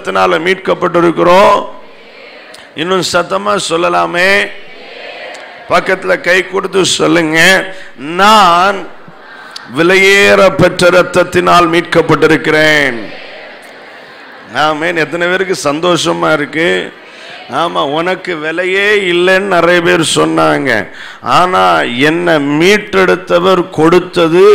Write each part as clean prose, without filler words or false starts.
ரத்தத்தினால மீட்கப்பட்டிருக்கிறோம். இன்னும் சத்தமா சொல்லலாமே? பக்கத்துல கை கொடுத்து சொல்லுங்க, நான் விலையேற பெற்ற ரத்தத்தினால் மீட்கப்பட்டிருக்கிறேன். ஆமென். எத்தனை பேருக்கு சந்தோஷமா இருக்கு? ஆமா, உனக்கு விலையே இல்லைன்னு நிறைய பேர் சொன்னாங்க. ஆனா என்னை மீட்டெடுத்தவர் கொடுத்தது,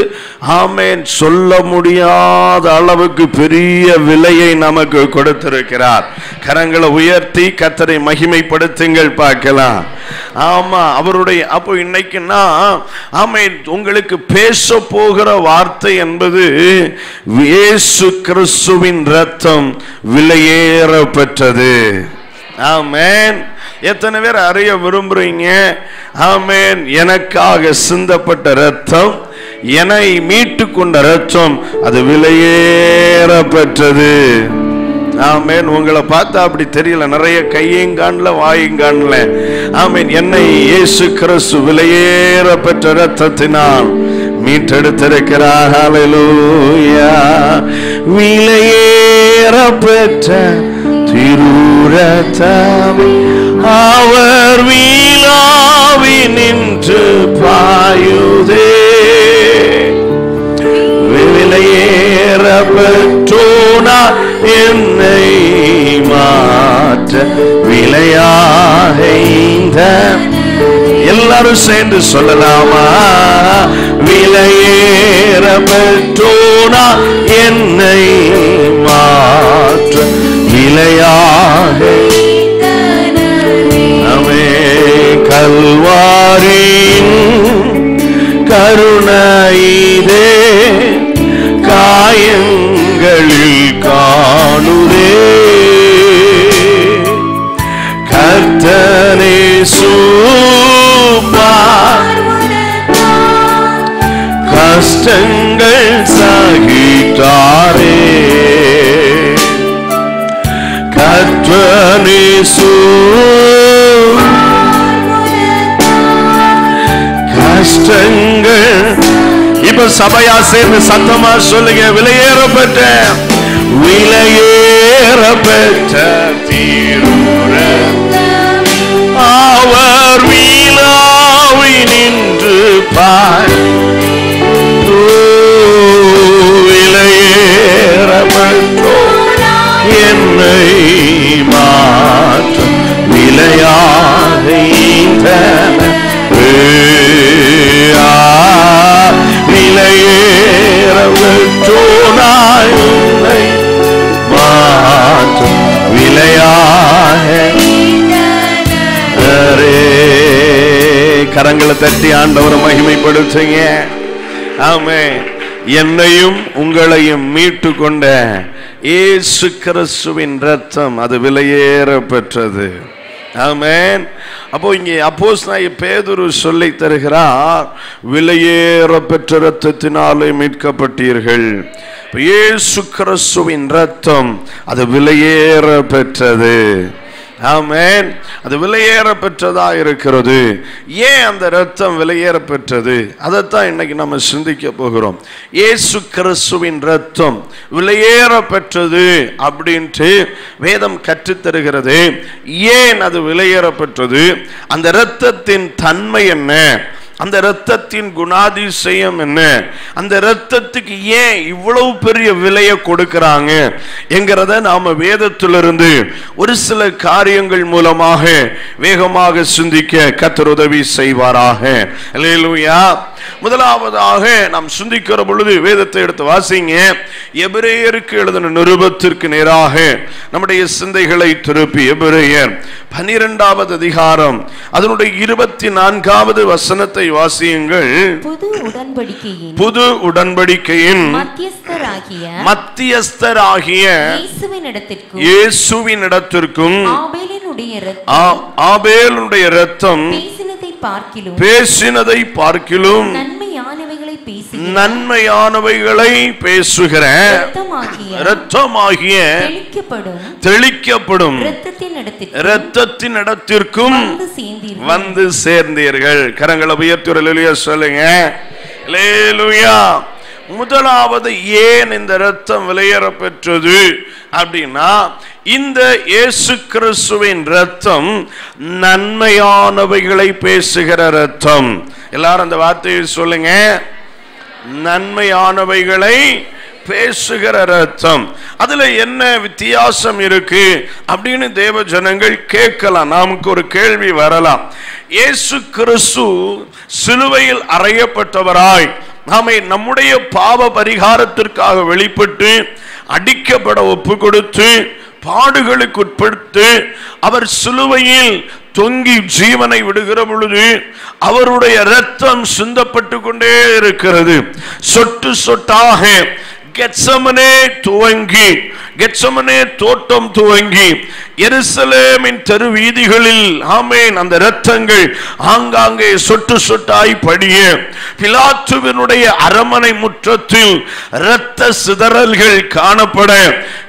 ஆமென், சொல்ல முடியாத அளவுக்கு பெரிய விலையை நமக்கு கொடுத்திருக்கிறார். கரங்களை உயர்த்தி கர்த்தரை மகிமைப்படுத்துங்கள் பார்க்கலாம். ஆமா, அவருடைய அப்போ இன்னைக்குன்னா ஆமென், உங்களுக்கு பேச போகிற வார்த்தை என்பது இயேசு கிறிஸ்துவின் ரத்தம் விலையேற பெற்றது. ஆமென். எத்தனை பேர் அறிய விரும்புறீங்க? ஆமென். எனக்காக சிந்தப்பட்ட ரத்தம், என்னை மீட்டு கொண்ட ரத்தம், அது விலையேற பெற்றது. ஆமென். உங்களை பார்த்தா அப்படி தெரியல, நிறைய கையும் காணல வாயும் காணல. ஆமென். என்னை இயேசு கிறிஸ்து விலையேற பெற்ற ரத்தத்தினால் மீட்டெடுத்திருக்கிறார். ஹல்லேலூயா. விலையேற பெற்ற திருரத்தமே அவர் வீழாவி நின்று பாயுதே. விலையேற பெற்றோனா என்னை மாற்ற விலையாக இந்த எல்லாரும் சேர்ந்து சொல்லலாமா? விலையேற பெற்றோனா என்னை மாற்ற விலையாக அமே கல்வாரின் கருணையிலே காயங்களில் காணுதே. கர்த்தரே கஷ்டங்கள் சகித்தாரே. கர்த்தரே கஷ்டங்கள். இப்ப சபையா சேர்ந்து சத்தமா சொல்லுங்க, விலையேறப்பட்ட விலையேறப்பட்ட தீருரத்தம் அவர் வீழாவி நின்று பாய். விலையேறப்பட்டோ என்னை மாற்ற விலையாக விலையேறப்பட்டோ என்னை மாற்ற விலையாக. கரங்களை தட்டி ஆண்டவரை மகிமைப்படுத்துங்க. ஆமென். என்னையும் உங்களையும் மீட்டு கொண்ட இயேசு கிறிஸ்துவின் ரத்தம் அது விலையேற பெற்றது. ஆமென். அப்போ இங்கே அப்போஸ்தலனாகிய பேதுரு சொல்லி தருகிறார், விலையேற பெற்ற ரத்தத்தினாலே மீட்கப்பட்டீர்கள். இயேசு கிறிஸ்துவின் ரத்தம் அது விலையேற பெற்றது. ஆமென். அது விலையேற பெற்றதா இருக்கிறது. ஏன் அந்த ரத்தம் விலையேற பெற்றது? அதைத்தான் இன்னைக்கு நம்ம சிந்திக்க போகிறோம். இயேசு கிறிஸ்துவின் ரத்தம் விலையேற பெற்றது அப்படின்ட்டு வேதம் கற்றுத்தருகிறது. ஏன் அது விலையேற பெற்றது? அந்த இரத்தத்தின் தன்மை என்ன? அந்த இரத்தத்தின் குணாதிசயம் என்ன? அந்த இரத்தத்துக்கு ஏன் இவ்வளவு பெரிய விலையை கொடுக்கிறாங்க என்கிறத நாம வேதத்திலிருந்து ஒரு சில காரியங்கள் மூலமாக வேகமாக சிந்திக்க கர்த்தர் உதவி செய்வாராக. அல்லேலூயா. முதலாவதாக நாம் சிந்திக்கிற பொழுது வேதத்தை எடுத்து வாசிங்க. எபிரேயருக்கு எழுதின நிருபத்திற்கு நேராக நம்முடைய சிந்தைகளை திருப்பி எபிரேயர் 12வது அதிகாரம் அதனுடைய 24வது வசனத்தை வாசியுங்கள். புது உடன்படிக்கையின் மத்தியஸ்தராகிய இயேசுவினிடத்திற்கும் ஆபேலுடைய இரத்தம் பேசினதை பார்க்கிலும் நன்மையானவைகளை பேசுகிற இரத்தமாகிய தெளிக்கப்படும் இரத்தத்தின் இடத்திற்கும் வந்து சேர்ந்தீர்கள். கரங்களை உயர்த்தி அல்லேலூயா சொல்லுங்க. அல்லேலூயா. முதலாவது ஏன் இந்த இரத்தம் விலையேற பெற்றது அப்படின்னா, இந்த இயேசு கிறிஸ்துவின் இரத்தம் நன்மையானவைகளை பேசுகிற இரத்தம். எல்லாரும் அந்த வார்த்தையை சொல்லுங்க, நன்மையானவைகளை பேசுகிற இரத்தம். அதுல என்ன வித்தியாசம் இருக்கு அப்படின்னு தேவ ஜனங்கள் கேட்கலாம். நமக்கு ஒரு கேள்வி வரலாம். இயேசு கிறிஸ்து சிலுவையில் அறையப்பட்டவராய் நாமே நம்முடைய பாவ பரிகாரத்திற்காக வெளிப்பட்டு அடிக்கப்பட ஒப்பு கொடுத்து பாடுகளுக்கு உட்படுத்து அவர் சிலுவையில் தொங்கி ஜீவனை விடுகிற பொழுது அவருடைய இரத்தம் சிந்தப்பட்டு கொண்டே இருக்கிறது. சொட்டு சொட்டாக கெத்சமனே துவங்கி, கெத்சமனே தோட்டம் துவங்கி எருசலேமின் தெரு வீதிகளில் ஆமென் அந்த இரத்தங்கள் ஆங்காங்கே சொட்டு சொட்டாய் படிய பிலாத்துவினுடைய அரமனை முற்றத்தில் இரத்த சிதறல்கள் காணப்பட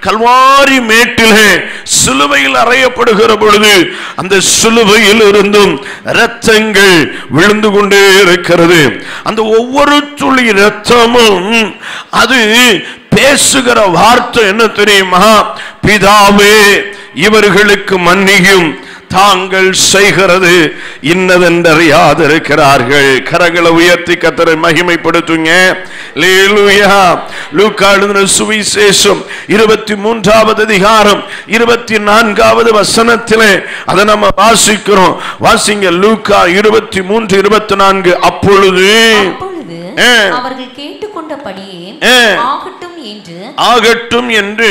கல்வாரி மேட்டிலே சிலுவையில் அறையப்படுகிற பொழுது அந்த சிலுவையில் இருந்தும் இரத்தங்கள் விழுந்து கொண்டே இருக்கிறது. அந்த ஒவ்வொரு துளி இரத்தமும் அது பேசுகிற வார்த்தை என்ன தெரியுமா? பிதாவே இவர்களுக்கு மன்னியும், தாங்கள் செய்கிறது இன்னதென்றறியாதிருக்கிறார்கள். கரங்களை உயர்த்தி கர்த்தரை மகிமைப்படுத்துங்க. அல்லேலூயா. லூக்கா எழுதின சுவிசேஷம் 23வது அதிகாரம் 24வது வசனத்திலே அதை நம்ம வாசிக்கிறோம். வாசிங்க லூக்கா 23:24. அப்பொழுது அவர்கள் கேட்டுக்கொண்டபடியே ஆகட்டும் என்று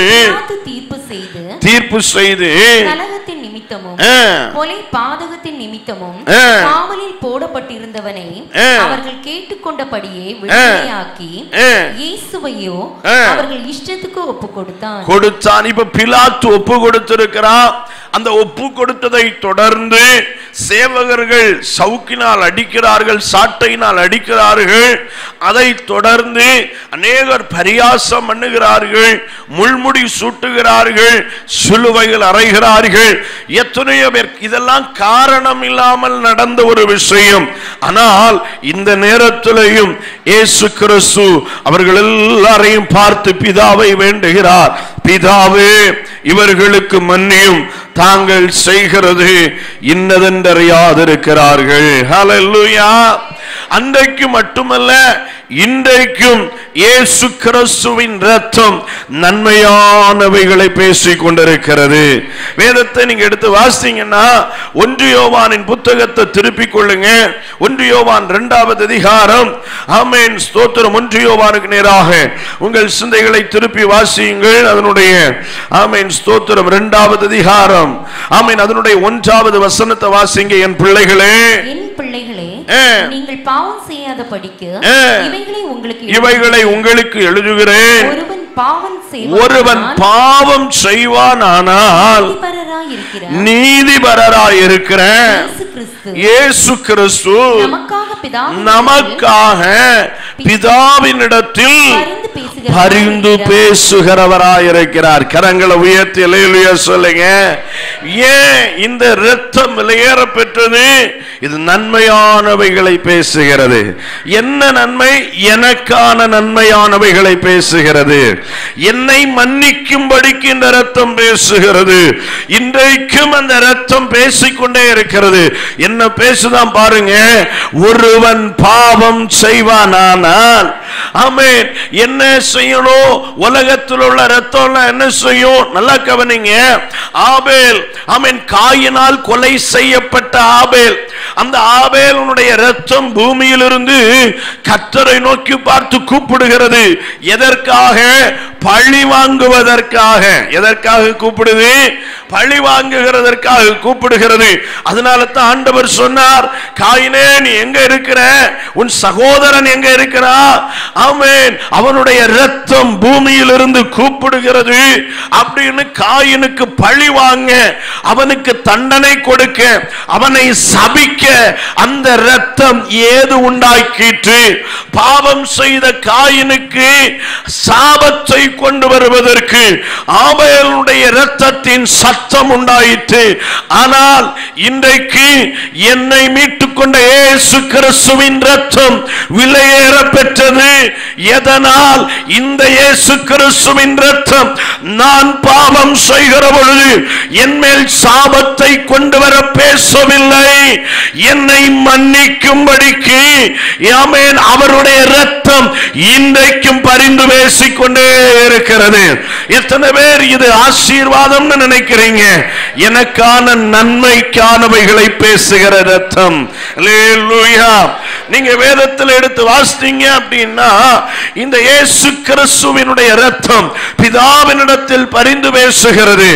தீர்ப்பு செய்து கலகத்தின் நிமித்தமும் கொலை பாதகத்தின் நிமித்தமும் காவலில் போடப்பட்டிருந்தவனை அவர்கள் கேட்டுக்கொண்டபடியே விடுதலையாக்கி இயேசுவையோ அவர்கள் இஷ்டத்துக்கு ஒப்பு கொடுத்தான். இப்ப பிலாத்து ஒப்பு கொடுத்திருக்கிறார். அந்த ஒப்பு கொடுத்ததை தொடர்ந்து சேவகர்கள் சவுக்கினால் அடிக்கிறார்கள், சாட்டையினால் அடிக்கிறார்கள். அதை தொடர்ந்து அநேகர் பரியாசம் பண்ணுகிறார்கள், முள்முடி சூட்டுகிறார்கள், சிலுவையில் அறைகிறார்கள். எத்தனையோ பேர் இதெல்லாம் காரணம் இல்லாமல் நடந்த ஒரு விஷயம். ஆனால் இந்த நேரத்திலேயும் இயேசு கிறிஸ்து அவர்கள் எல்லாரையும் பார்த்து பிதாவை வேண்டுகிறார். பிதாவே இவர்களுக்கு மன்னியும், தாங்கள் செய்கிறது இன்னதென்றறியாதிருக்கிறார்கள். ஹல்லேலூயா. அன்றைக்கு மட்டுமல்ல, இன்றைக்கும் இயேசு கிறிஸ்துவின் இரத்தம் நன்மையானவைகளை பேசிக் கொண்டிருக்கிறது. வேதத்தை நீங்க எடுத்து வாசிங்கன்னா 1 யோவானின் புத்தகத்தை திருப்பிக் கொள்ளுங்க. 1 யோவான் 2வது அதிகாரம். ஆமென், ஸ்தோத்திரம். 1 யோவானுக்கு நேராக உங்கள் சிந்தைகளை திருப்பி வாசியுங்கள். அதனுடைய ஆமென் ஸ்தோத்திரம் 2வது அதிகாரம். ஆமென், அதனுடைய 1வது வசனத்தை வாசிங்க. என் பிள்ளைகளே, நீங்கள் பாவம் செய்யாதபடிக்கு இவைகளை உங்களுக்கு எழுதுகிறேன். ஒருவன் பாவம் செய்வானானால் நீதிபரராயிருக்கிற இயேசு கிறிஸ்து நமக்காக பிதாவினிடத்தில் பரிந்து பேசுகிறவராயிருக்கிறார். கரங்களை உயர்த்தி அல்லேலூயா சொல்லுங்க. ஏன் இந்த இரத்தம் விலையேற பெற்றது? இது நன்மையானவைகளை பேசுகிறது. என்ன நன்மை? எனக்கான நன்மையானவைகளை பேசுகிறது. என்னை மன்னிக்கும்படிக்கு இந்த இரத்தம் பேசுகிறது. இன்றைக்கும் அந்த இரத்தம் பேசிக்கொண்டே இருக்கிறது. என்ன பேசுதான் பாருங்க. ஒருவன் பாவம் செய்வானானால் ஆமென் என்ன செய்யணும்? உலகத்தில் உள்ள இரத்தம் என்ன செய்யும்? நல்லா கவனிங்க. ஆபேல் ஆமென் காயினால் கொலை செய்யப்பட்ட ஆபேல், அந்த ஆபேலுடைய இரத்தம் பூமியிலிருந்து கர்த்தரை நோக்கி பார்த்து கூப்பிடுகிறது. எதற்காக? பழி வாங்குவதற்காக. எதற்காக கூப்பிடுது? பழி வாங்குகிறதற்காக கூப்பிடுகிறது. அதனால தான் ஆண்டவர் சொன்னார், காயினே நீ எங்க இருக்கிற? உன் சகோதரன் எங்க இருக்கிறா? ஆமென், அவனுடைய இரத்தம் பூமியிலிருந்து கூப்பிடுகிறது அப்படின்னு காயினுக்கு பழி வாங்க, அவனுக்கு தண்டனை கொடுக்க, அவனை சபிக்க அந்த இரத்தம் ஏது உண்டாக்கிற்று? பாவம் செய்த காயினுக்கு சாபத்தை கொண்டு வருவதற்கு ஆபேலுடைய இரத்தத்தின் சத்தம் உண்டாயிற்று. ஆனால் இன்றைக்கு என்னை மீட்டுக் கொண்ட இயேசு கிறிஸ்துவின் இரத்தம் விலையேற பெற்றது. எதனால்? இந்த இயேசு கிறிஸ்துவின் இரத்தம் நான் பாவம் செய்கிற பொழுது என் மேல் சாபத்தை கொண்டு வர பேசவில்லை, என்னை மன்னிக்கும்படிக்கு ஆமென் அவருடைய இரத்தம் இன்றைக்கும் பரிந்து பேசிக்கொண்டே இருக்கிறது. எத்தனை பேர் இது ஆசீர்வாதம் நினைக்கிறீங்க? எனக்கான நன்மைக்கானவைகளை பேசுகிற இரத்தம். அல்லேலூயா. நீங்க வேதத்தில் எடுத்து வாசித்தீங்க அப்படின்னா இந்த இயேசு கிறிஸ்துவினுடைய இரத்தம் பிதாவினிடத்தில் பரிந்து பேசுகிறது.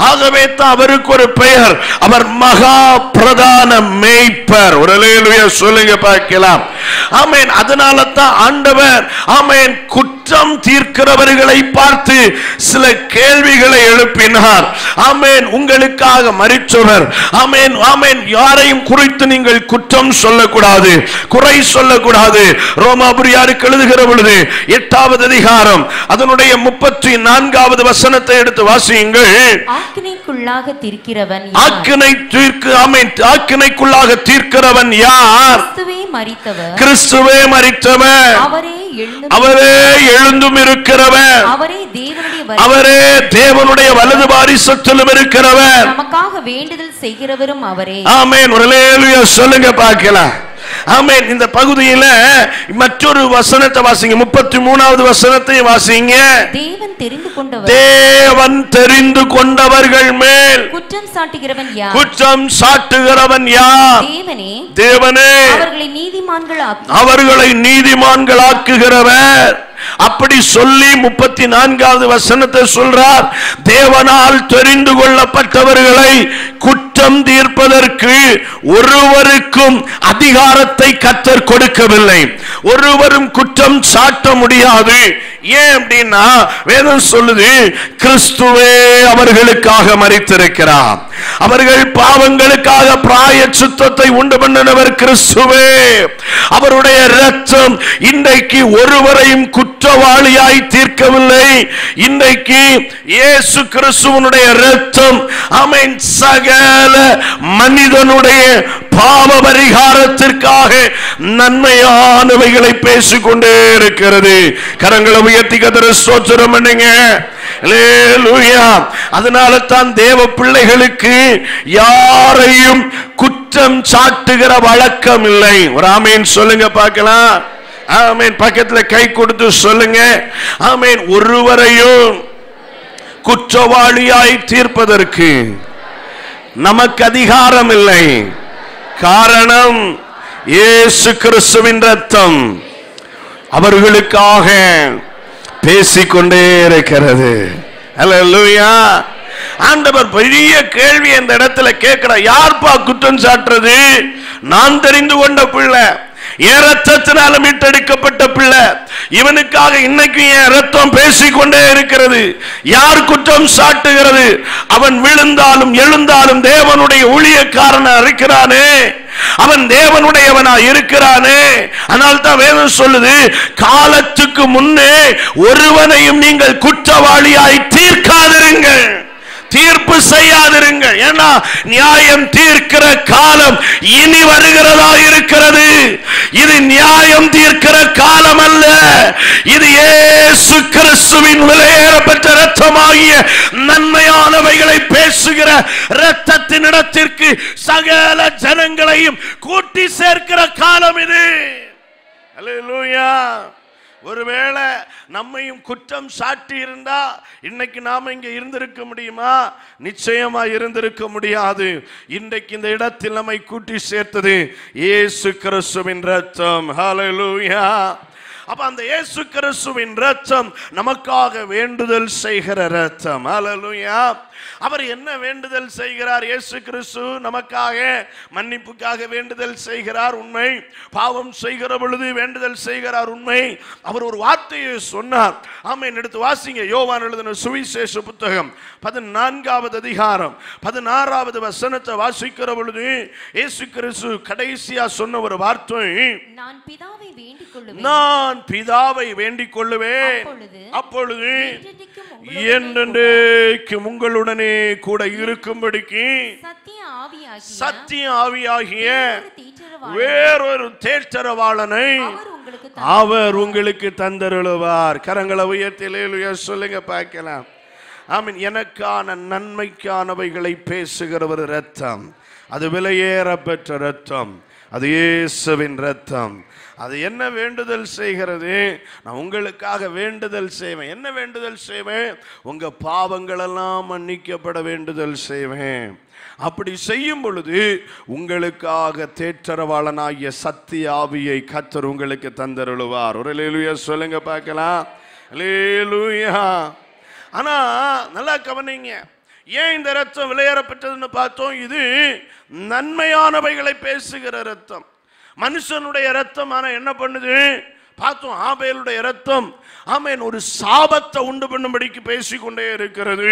ஆகவே தான் அவருக்கு ஒரு பெயர், அவர் மகா பிரதான மேய்ப்பர். ஒரு அல்லேலூயா சொல்லுங்க பார்க்கலாம். ஆமென். அதனால தான் ஆண்டவர் ஆமென் குற்றம் தீர்க்கிறவர்களை பார்த்து சில கேள்விகளை எழுப்பினார். ஆமென். உங்களுக்காக மரித்தவர். ஆமென் ஆமென். யாரையும் குறித்து நீங்கள் குற்றம் சொல்லக்கூடாது, குறை சொல்லக்கூடாது. ரோமாபுரியாருக்கு எழுதுகிற பொழுது 8வது அதிகாரம் அதனுடைய 34வது வசனத்தை எடுத்து வாசியுங்கள். ஆக்கினைக்குள்ளாக தீர்க்கிறவன் ஆக்கினைக்குள்ளாக தீர்க்கிறவன் யார்? கிறிஸ்துவே மரித்தவர். கிறிஸ்துவே மரித்தவர். அவரே எழுந்தும் இருக்கிறவர். அவரே தேவனுடைய வலது பாரிசத்திலும் இருக்கிறவர். நமக்காக வேண்டுதல் செய்கிறவரும் அவரே. ஆமென். ஒரு அல்லேலூயா சொல்லுங்க பார்க்கலாம். ஆமென். இந்த பகுதியில மற்றொரு வசனத்தை வாசிங்க. 33வது வசனத்தை வாசிங்க. தேவன் தெரிந்து கொண்டவர்கள் மேல் குற்றம் சாட்டுகிறவன் யார்? குற்றம் சாட்டுகிறவன் யார்? தேவனே. அவர்களை நீதிமான்களாக்குகிறவர். அப்படி சொல்லி 34வது வசனத்தை சொல்றார். தேவனால் தெரிந்து கொள்ளப்பட்டவர்களை குற்றம் தீர்ப்பதற்கு ஒருவருக்கும் அதிகாரத்தை கர்த்தர் கொடுக்கவில்லை. ஒருவரும் குற்றம் சாட்ட முடியாது. ஏன் அப்படின்னா வேதம் சொல்லுது கிறிஸ்துவே அவர்களுக்காக மரித்திருக்கிறார். அவர்கள் பாவங்களுக்காக பிராயச்சித்தத்தை உண்டு பண்ணினவர் கிறிஸ்துவே. அவருடைய இரத்தம் இன்றைக்கு ஒருவரையும் குற்றவாளியாய் தீர்க்கவில்லை. இன்றைக்கு இயேசு கிறிஸ்துவனுடைய இரத்தம் ஆமென் சகல மனிதனுடைய பாவ பரிகாரத்திற்காக நன்மையானவைகளை பேசிக்கொண்டே இருக்கிறது. கரங்களை உயர்த்தி கர்த்தரை ஸ்தோத்திரம் பண்ணுங்க. அல்லேலூயா. அதனால தான் தேவ பிள்ளைகளுக்கு யாரையும் குற்றம் சாட்டுகிற வழக்கம் இல்லை. ஒரு ஆமீன் சொல்லுங்க பார்க்கலாம். ஆமீன். பக்கத்துல கை கொடுத்து சொல்லுங்க. ஆமீன். ஒருவரையும் குற்றவாளியாய் தீர்ப்பதற்கு நமக்கு அதிகாரம் இல்லை. காரணம் இயேசு கிறிஸ்துவின் இரத்தம் அவர்களுக்காக பேசிக்கொண்டே இருக்கிறது. அல்லேலூயா. ஆண்டவர் பெரிய கேள்வி இந்த இடத்துல கேட்கிறார். யார்ப்பா குற்றம் சாட்டுறது? நான் தெரிந்து கொண்ட பிள்ளை, என் ரத்தத்தினால மீட்டெடுக்கப்பட்ட பிள்ளை, இவனுக்காக இன்னைக்கு என் ரத்தம் பேசிக்கொண்டே இருக்கிறது. யார் குற்றம் சாட்டுகிறது? அவன் விழுந்தாலும் எழுந்தாலும் தேவனுடைய ஊழியக்காரனா இருக்கிறானே, அவன் தேவனுடையவனா இருக்கிறானே. ஆனால் தான் வேதம் சொல்லுது, காலத்துக்கு முன்னே ஒருவனையும் நீங்கள் குற்றவாளியாய் தீர்க்காதிருங்கள், தீர்ப்பு செய்யாதிருங்கள். ஏன்னா நியாயம் தீர்க்கிற காலம் இனி வருகிறதா இருக்கிறது. இது நியாயம் தீர்க்கிற காலம் அல்ல. இது இயேசு கிறிஸ்துவின் விலையேறப்பட்ட இரத்தமாகிய நன்மையானவைகளை பேசுகிற இரத்தத்தின் இடத்திற்கு சகல ஜனங்களையும் கூட்டி சேர்க்கிற காலம் இது. அல்லேலூயா. ஒருவேளை நம்மையும் குற்றம் சாட்டி இருந்தா இன்னைக்கு நாம இங்க இருந்திருக்க முடியுமா? நிச்சயமா இருந்திருக்க முடியாது. இன்றைக்கு இந்த இடத்தில் நம்மை கூட்டி சேர்த்தது இயேசு கிறிஸ்துவின் இரத்தம். ஹல்லேலூயா. அப்ப அந்த இயேசு கிறிஸ்துவின் இரத்தம் நமக்காக வேண்டுதல் செய்கிற இரத்தம். ஹல்லேலூயா. அவர் என்ன வேண்டுதல் செய்கிறார்? இயேசு கிறிஸ்து நமக்காக மன்னிப்புக்காக வேண்டுதல் செய்கிறார், உண்மை. பாவம் செய்கிற பொழுது வேண்டுதல் செய்கிறார், உண்மை. அவர் ஒரு வார்த்தையை சொன்னார். ஆமென். எடுத்து வாசிங்க. யோவான் எழுதின சுவிசேஷ புத்தகம் 14வது அதிகாரம் 16வது வசனத்தை வாசிக்கிற பொழுது இயேசு கிறிஸ்து கடைசியா சொன்ன ஒரு வார்த்தை, நான் நான் பிதாவை வேண்டிக் கொள்ளுவேன், அப்பொழுது என்றென்றைக்கும் உங்களுடனே கூட இருக்கும்படிக்கு சத்திய ஆவியாகிய வேறொரு தேற்றரவாளனை அவர் உங்களுக்கு தந்தருளுவார். கரங்களை உயர்த்தி அல்லேலூயா சொல்லுங்க பார்க்கலாம். ஆமென். எனக்கான நன்மைக்கானவைகளை பேசுகிற ஒரு இரத்தம், அது விலையேற பெற்ற இரத்தம், அது இயேசுவின் இரத்தம். அது என்ன வேண்டுதல் செய்கிறது? நான் உங்களுக்காக வேண்டுதல் செய்வேன். என்ன வேண்டுதல் செய்வேன்? உங்க பாவங்கள் எல்லாம் மன்னிக்கப்பட வேண்டுதல் செய்வேன். அப்படி செய்யும் பொழுது உங்களுக்காக தேற்றரவாளனாகிய சத்திய ஆவியை கர்த்தர் உங்களுக்கு தந்தருளுவார். ஒரு அல்லேலூயா சொல்லுங்க பார்க்கலாம். அல்லேலூயா. ஆனா நல்லா கவனிங்க, ஏன் இந்த ரத்தம் விலையேறப்பட்டதுன்னு பார்த்தோம். இது நன்மையானவைகளை பேசுகிற ரத்தம். மனுஷனுடைய ரத்தம் ஆனா என்ன பண்ணுது பார்த்தோம். ஆபேலுடைய ரத்தம் ஆமென் ஒரு சாபத்தை உண்டு பண்ணும்படிக்கு பேசிக்கொண்டே இருக்கிறது.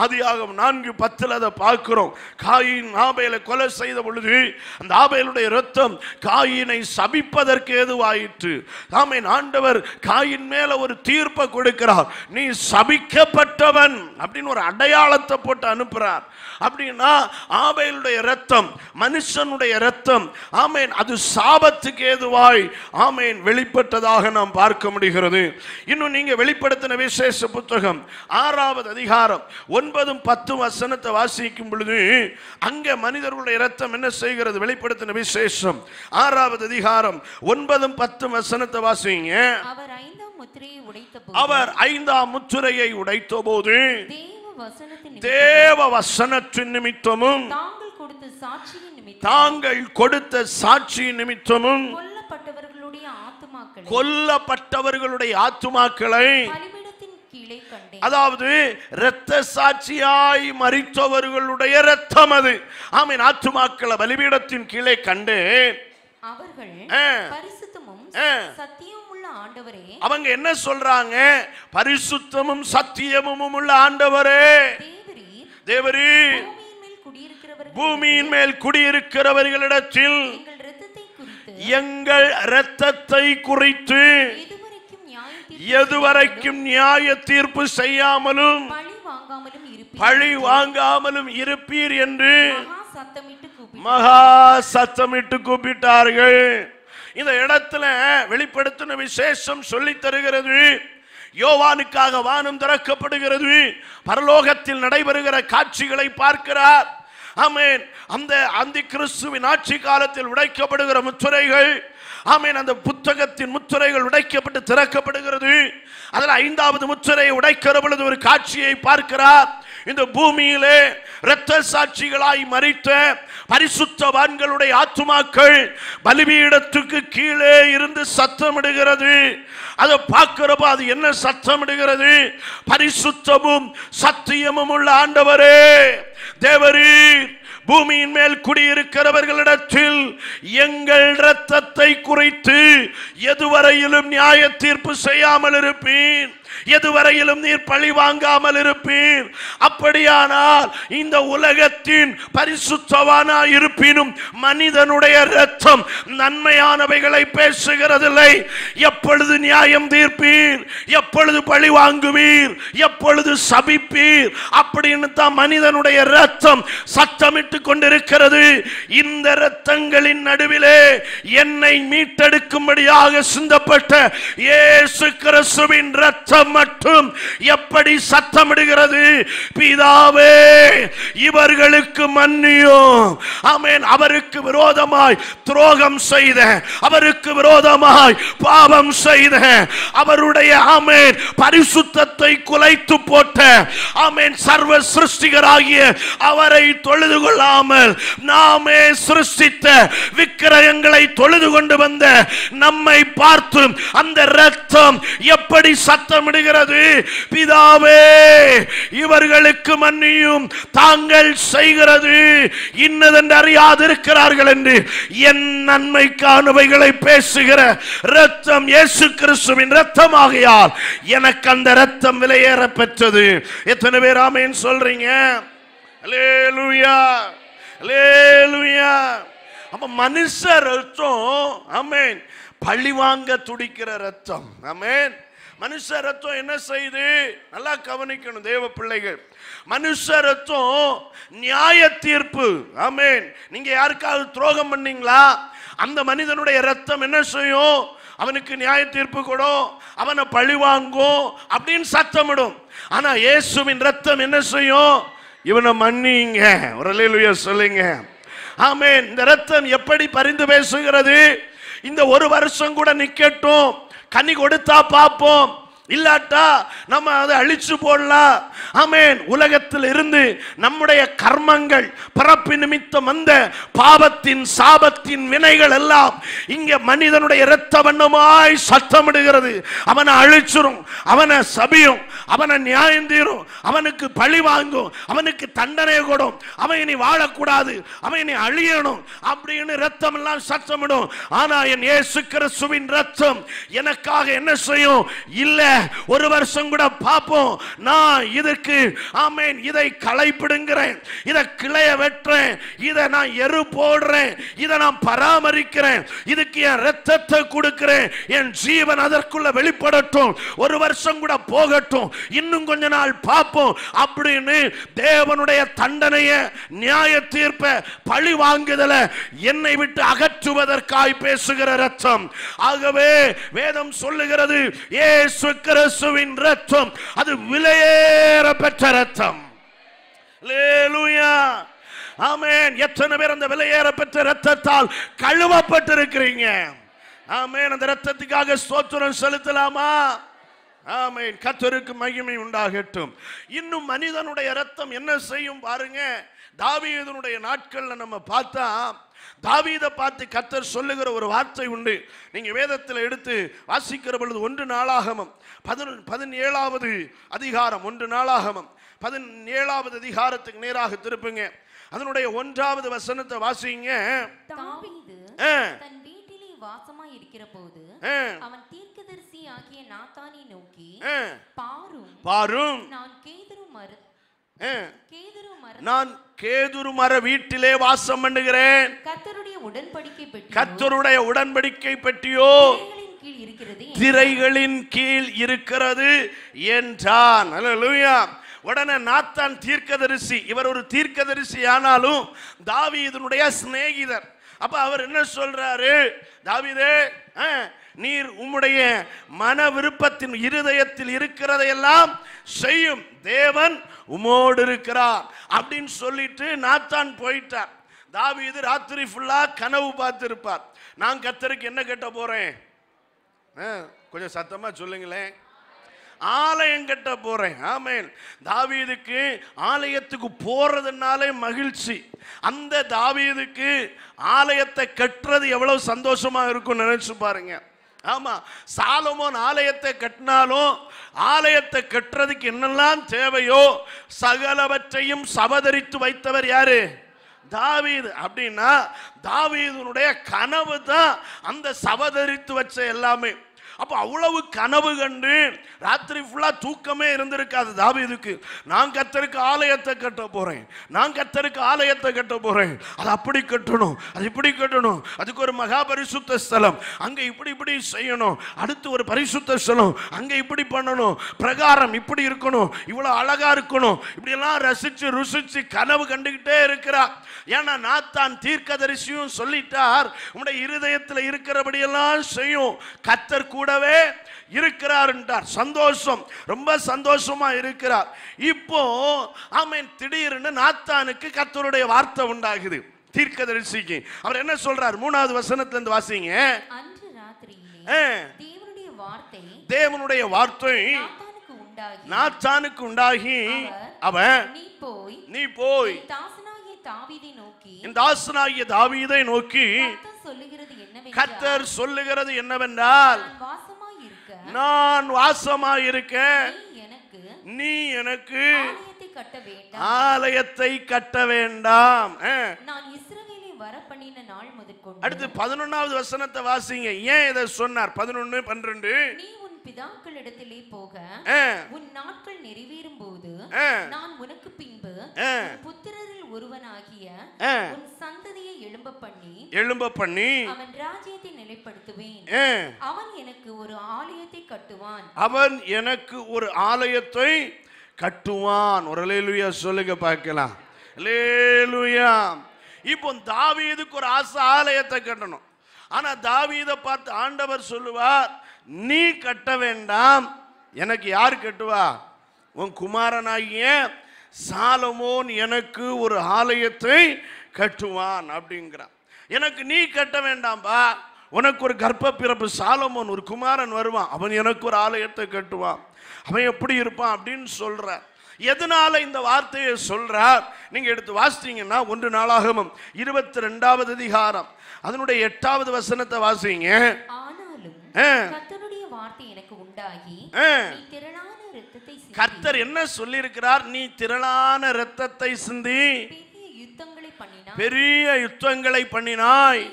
ஆதியாகமம் 4:10 அதை பார்க்கிறோம். காயின் ஆபேலை கொலை செய்த பொழுது அந்த ஆபேலுடைய ரத்தம் காயினை சபிப்பதற்கு ஏதுவாயிற்று. ஆமென். ஆண்டவர் காயின் மேல ஒரு தீர்ப்பை கொடுக்கிறார். நீ சபிக்கப்பட்டவன் அப்படின்னு ஒரு அடையாளத்தை போட்டு அனுப்புறார். அப்படின்னா ஆபேலுடைய ரத்தம், மனுஷனுடைய ரத்தம் ஆமென் அது சாபத்துக்கு ஏதுவாய் ஆமென் வெளிப்பட்டதாக நாம் பார்க்க முடிகிறது. இன்னும் நீங்க வெளிப்படுத்தின விசேஷ புத்தகம் 6வது அதிகாரம் 9-10 வசனத்தை வாசிக்கும் பொழுது அங்க மனிதர்களுடைய இரத்தம் என்ன செய்கிறது? வெளிப்படுத்தின விசேஷம் 6வது அதிகாரம் 9-10 வசனத்தை வாசிங்க. அவர் 5ஆம் முத்திரையை உடைத்தபோது தேவ வசனத்தின் நிமித்தமும் தாங்கள் கொடுத்த சாட்சியின் நிமித்தமும் கொல்லப்பட்டவர்களுடைய ஆத்துமாக்களை, அதாவது இரத்த சாட்சியாய் மரித்தவர்களுடைய இரத்தம் அது ஆமென் ஆத்துமாக்களை பலிபீடத்தின் கீழே கண்டு அவங்க என்ன சொல்றாங்க? பரிசுத்தமும் சத்தியமும் உள்ள ஆண்டவரே, தேவரீர் பூமியின் மேல் குடியிருக்கிறவர்களிடத்தில் எங்கள் இரத்தத்தை குறித்து எதுவரைக்கும் நியாய தீர்ப்பு செய்யாமலும் பழி வாங்காமலும் இருப்பீர் என்று மகா சத்தமிட்டு கூப்பிட்டார்கள். இந்த இடத்துல வெளிப்படுத்தின விசேஷம் சொல்லி தருகிறது. யோவானுக்காக வானம் திறக்கப்படுகிறது. பரலோகத்தில் நடைபெறுகிற காட்சிகளை பார்க்கிறார். ஆமென். அந்த அந்தி கிறிஸ்துவின் ஆட்சி காலத்தில் உடைக்கப்படுகிற முத்திரைகள், ஆமென் அந்த புத்தகத்தின் முத்திரைகள் உடைக்கப்பட்டு திறக்கப்படுகிறது. அதில் 5வது முத்திரையை உடைக்கிற பொழுது ஒரு காட்சியை பார்க்கிறார். இந்த பூமியிலே இரத்த சாட்சிகளாய் மரித்த பரிசுத்தவான்களுடைய ஆத்துமாக்கள் பலிபீடத்துக்கு கீழே இருந்து சத்தமிடுகிறது. அதை பார்க்கிறப்ப அது என்ன சத்தமிடுகிறது? பரிசுத்தமும் சத்தியமும் உள்ள ஆண்டவரே, தேவரீர் பூமியின் மேல் குடியிருக்கிறவர்களிடத்தில் எங்கள் இரத்தத்தை குறித்து எதுவரையிலும் நியாய தீர்ப்பு செய்யாமல் இருப்பீர், எதுவரையிலும் நீர் பழி வாங்காமல் இருப்பீர். அப்படியானால் இந்த உலகத்தின் பரிசுத்தவானா இருப்பினும் மனிதனுடைய இரத்தம் நன்மையானவைகளை பேசுகிறதில்லை. எப்பொழுது நியாயம் தீர்ப்பீர், எப்பொழுது பழி வாங்குவீர், எப்பொழுது சபிப்பீர் அப்படின்னு தான் மனிதனுடைய இரத்தம் சத்தமிட்டு கொண்டிருக்கிறது. இந்த இரத்தங்களின் நடுவிலே என்னை மீட்டெடுக்கும்படியாக சிந்தப்பட்ட இயேசு கிறிஸ்துவின் இரத்தம் மட்டும் எப்படி சத்தமிடுகிறது? பிதாவே, இவர்களுக்கு மன்னியும். ஆமென். அவருக்கு விரோதமாய் துரோகம் செய்த, அவருக்கு விரோதமாய் பாவம் செய்த, அவருடைய ஆமென் பரிசுத்தத்தை குலைத்து போட்ட ஆமென் சர்வ சிருஷ்டிகராகிய அவரை தொழுது கொள்ளாமல் நாமே சிருஷ்டித்த விக்கிரகங்களை தொழுது கொண்டு வந்த நம்மை பார்த்து அந்த இரத்தம் எப்படி சத்தமிடுகிறது? பிதாவே, இவர்களுக்கு மன்னியும், தாங்கள் செய்கிறது இன்னதென்று அறியாதிருக்கிறார்கள் என்று என் நன்மைக்கானவைகளை பேசுகிற இரத்தம் இயேசு கிறிஸ்துவின் இரத்தமாகையால் எனக்கு அந்த இரத்தம் விலையேற பெற்றது. எத்தனை பேர் ஆமென் சொல்றீங்க? அல்லேலூயா, அல்லேலூயா. அப்ப மனுஷ ரத்தம் ஆமென் பழிவாங்க துடிக்கிற ரத்தம். ஆமென். மனுஷ ரத்தம் என்ன செய்து? நல்லா கவனிக்கணும் தேவ பிள்ளைகள். மனுஷ ரத்தம் நியாய தீர்ப்பு. ஆமென். நீங்க யாருக்காவது துரோகம் பண்ணீங்களா? அந்த மனிதனுடைய ரத்தம் என்ன செய்யும்? அவனுக்கு நியாய தீர்ப்பு கொடும், அவனை பழிவாங்கும் அப்படின்னு சத்தமிடும். ஆனா இயேசுவின் ரத்தம் என்ன செய்யும்? இவனை மன்னிங்க. ஒரு அல்லேலூயா சொல்லுங்க. ஆமென். இந்த ரத்தம் எப்படி பரிந்து பேசுகிறது? இந்த ஒரு வருஷம் கூட நிக்கட்டும், கனி கொடுத்தா பார்ப்போம், இல்லாட்டா நம்ம அதை அழிச்சு போடலாம். ஆமென். உலகத்தில் இருந்து நம்முடைய கர்மங்கள், பிறப்பு நிமித்தம் வந்த பாவத்தின் சாபத்தின் வினைகள் எல்லாம் இங்க மனிதனுடைய இரத்த வண்ணமாய் சத்தமிடுகிறது. அவனை அழிச்சிரும், அவனை சபியும், அவனை நியாயம் தீரும், அவனுக்கு பழி வாங்கும், அவனுக்கு தண்டனை கொடும், அவன் இனி வாழக்கூடாது, அவன் இனி அழியணும் அப்படின்னு ரத்தம் எல்லாம் சத்தமிடும். ஆனா என் இயேசு கிறிஸ்துவின் ரத்தம் எனக்காக என்ன செய்யும்? இல்ல, ஒரு வருஷம் கூட பார்ப்போம், நான் இதற்கு ஆமென் இதை களைப்பிடுங்கிறேன், இதை கிளைய வெட்டுறேன், இதை நான் எரு போடுறேன், இதை நான் பராமரிக்கிறேன், இதுக்கு என் ரத்தத்தை கொடுக்கிறேன், என் ஜீவன் அதற்குள்ள வெளிப்படட்டும், ஒரு வருஷம் கூட போகட்டும், இன்னும் கொஞ்ச நாள் பார்ப்போம் அப்படின்னு தேவனுடைய தண்டனைய, நியாய தீர்ப்ப, பழி வாங்குதல என்னை விட்டு அகற்றுவதற்காய் பேசுகிற ரத்தம். ஆகவே வேதம் சொல்லுகிறது, இயேசு கிறிஸ்துவின் ரத்தம் அது விலையேற பெற்ற ரத்தம். அல்லேலூயா. ஆமென். எத்தனை பேர் அந்த விலையேற பெற்ற ரத்தத்தால் கழுவப்பட்டிருக்கிறீங்க? ஆமென். அந்த ரத்தத்துக்காக ஸ்தோத்திரம் செலுத்தலாமா? ஆமென். கர்த்தருக்கு மகிமை உண்டாகட்டும். இன்னும் மனிதனுடைய ரத்தம் என்ன செய்யும் பாருங்க. தாவீதுனுடைய நாட்கள்ல நம்ம பார்த்தா, தாவீதை பார்த்து கர்த்தர் சொல்லுகிற ஒரு வார்த்தை உண்டு. நீங்க வேதத்தில் எடுத்து வாசிக்கிற பொழுது 1 நாளாகமம் 17வது அதிகாரம், 1 நாளாகமம் 17வது அதிகாரத்துக்கு நேராக திருப்புங்க. அதனுடைய 1வது வசனத்தை வாசிங்க. தாவீது தன் வீட்டிலே வாசமாய் இருக்கிற போது அவன் தீர்க்கதரிசி ஆகிய நாத்தானை நோக்கி, பாரும் நான் கேதுரு மர வீட்டிலே வாசம் பண்ணுகிறேன், கர்த்தருடைய உடன்படிக்கை பெட்டியோ திரைகளின் கீழ் இருக்கிறது என்றான். அல்லேலூயா. உடனே நாத்தான் தீர்க்கதரிசி, இவர் ஒரு தீர்க்கதரிசி ஆனாலும் தாவீதுனுடைய சிநேகிதர். அப்ப அவர் என்ன சொல்றாரு? தாவீதே, நீர் உம்முடைய மன விருப்பத்தின் இருதயத்தில் இருக்கிறதையெல்லாம் செய்யும், தேவன் உமோடு இருக்கிறார் அப்படின்னு சொல்லிட்டு நாத்தான் போயிட்டார். தாவீது ராத்திரி ஃபுல்லா கனவு பார்த்திருப்பார். நான் கர்த்தருக்கு என்ன கட்ட போறேன்? கொஞ்சம் சத்தமா சொல்லுங்களேன். ஆலயம் கட்ட போறேன். ஆமென். தாவீதுக்கு ஆலயத்துக்கு போறதுனாலே மகிழ்ச்சி. அந்த தாவீதுக்கு ஆலயத்தை கட்டுறது எவ்வளவு சந்தோஷமா இருக்கும் நினைச்சு பாருங்க. ஆமா, சாலமோன் ஆலயத்தை கட்டினாலும் ஆலயத்தை கட்டுறதுக்கு என்னெல்லாம் தேவையோ சகலவற்றையும் சபதரித்து வைத்தவர் யாரு? தாவீது. அப்படின்னா தாவீதுனுடைய கனவு தான் அந்த சபதரித்து வச்ச எல்லாமே. அப்போ அவ்வளவு கனவு கண்டு ராத்திரி ஃபுல்லா தூக்கமே இருந்திருக்காது தாவீதுக்கு. நான் கர்த்தருக்கு ஆலயத்தை கட்ட போறேன், நான் கர்த்தருக்கு ஆலயத்தை கட்ட போறேன், அது அப்படி கட்டணும், அது இப்படி கட்டணும், அதுக்கு ஒரு மகா பரிசுத்த ஸ்தலம், அங்க இப்படி இப்படி செய்யணும், அடுத்து ஒரு பரிசுத்த ஸ்தலம், அங்க இப்படி பண்ணணும், பிரகாரம் இப்படி இருக்கணும், இவ்வளவு அழகா இருக்கணும், இப்படி எல்லாம் ரசிச்சு ருசிச்சு கனவு கண்டுகிட்டே இருக்கிறார். ஏன்னா நாத்தான் தீர்க்கதரிசியும் சொல்லிட்டார், உங்களுடைய இருதயத்தில் இருக்கிறபடியெல்லாம் செய்யும், கர்த்தர் கூடவே இருக்கிறார் என்றார். சந்தோஷம், ரொம்ப சந்தோஷமா இருக்கிறார். இப்போ ஆமென். திடீர்னு நாத்தானுக்கு கர்த்தருடைய வார்த்தை உண்டாகுது தீர்க்கதரிசிக்கு. அவர் என்ன சொல்றார்? 3வது வசனத்துல இருந்து வாசிங்க. அன்று ராத்திரியிலே தேவனுடைய வார்த்தை நாத்தானுக்கு உண்டாகி, அவன் நீ போய் என் தாசனாகிய தாவீதை நோக்கி, கர்த்தர் சொல்லுகிறது என்னவென்றால், நான் வாசமாயிருக்க நீ எனக்கு ஆலயத்தை கட்ட வேண்டாம். அடுத்து 11வது வசனத்தை வாசிங்க. ஏன் இதை சொன்னார்? 11, 12. பிதாக்களிடத்திலே போக உன் நாட்கள் நிறைவேறும் போது நான் உனக்கு பின்பு புத்திரரில் ஒருவனாகிய உன் சந்ததியை எழும்ப பண்ணி அவன் ராஜ்யத்தை ஏற்படுத்துவேன். அவன் எனக்கு ஒரு ஆலயத்தை கட்டுவான். அவன் எனக்கு ஒரு ஆலயத்தை கட்டுவான். ஒரு அல்லேலூயா சொல்லுங்க பார்க்கலாம். அல்லேலூயா. இப்போ தாவீதுக்கு ஒரு ஆசை ஆலயத்தை கட்டணும். ஆனா தாவீதை பார்த்து ஆண்டவர் சொல்லுவார், நீ கட்ட வேண்டாம், எனக்கு யார் கட்டுவா? உன் குமாரனாகிய சாலமோன் எனக்கு ஒரு ஆலயத்தை கட்டுவான் அப்படிங்கிறான். எனக்கு நீ கட்ட வேண்டாம்பா, உனக்கு ஒரு கர்ப்ப பிறப்பு சாலமோன் ஒரு குமாரன் வருவான், அவன் எனக்கு ஒரு ஆலயத்தை கட்டுவான். அவன் எப்படி இருப்பான் அப்படின்னு சொல்ற. எதனால இந்த வார்த்தையை சொல்றார்? நீங்க எடுத்து வாசித்தீங்கன்னா 1 நாளாகமம் 22வது அதிகாரம் அதனுடைய 8வது வசனத்தை வாசிங்க. ஆனாலும் கர்த்தருடைய வார்த்தை எனக்கு உண்டாகி, நீ திரளான இரத்தத்தை சிந்தி. கர்த்தர் என்ன சொல்லி இருக்கிறார்? நீ திரளான இரத்தத்தை சிந்தி பெரிய யுத்தங்களை பண்ணினாய். பெரிய யுத்தங்களை பண்ணினாய்.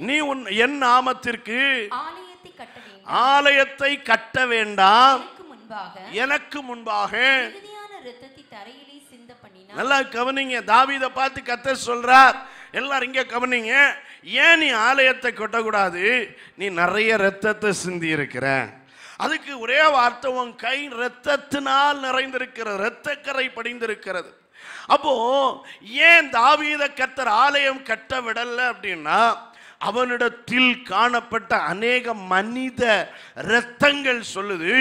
நீ என் நாமத்திற்கு ஆலயத்தை கட்ட வேண்டும். ஆலயத்தை கட்ட வேண்டாம். எனக்கு முன்பாக மிகுதியான இரத்தத்தை தரையிலே சிந்த பண்ணினாய். நல்லா கவனிங்க. தாவீதை பார்த்து கர்த்தர் சொல்றார், எல்லாரும் இங்க கவனிங்க. ஏன் நீ ஆலயத்தை கட்டக்கூடாது? நீ நிறைய இரத்தத்தை சிந்தி இருக்கிற. அதுக்கு ஒரே வார்த்தை, உன் கை இரத்தத்தினால் நிறைந்திருக்கிற, இரத்தக்கரை படிந்திருக்கிறது. அப்போ ஏன் தாவீதை கர்த்தர் ஆலயம் கட்ட விடல அப்படின்னா, அவனிடத்தில் காணப்பட்ட அநேக மனித இரத்தங்கள் சொல்லுது,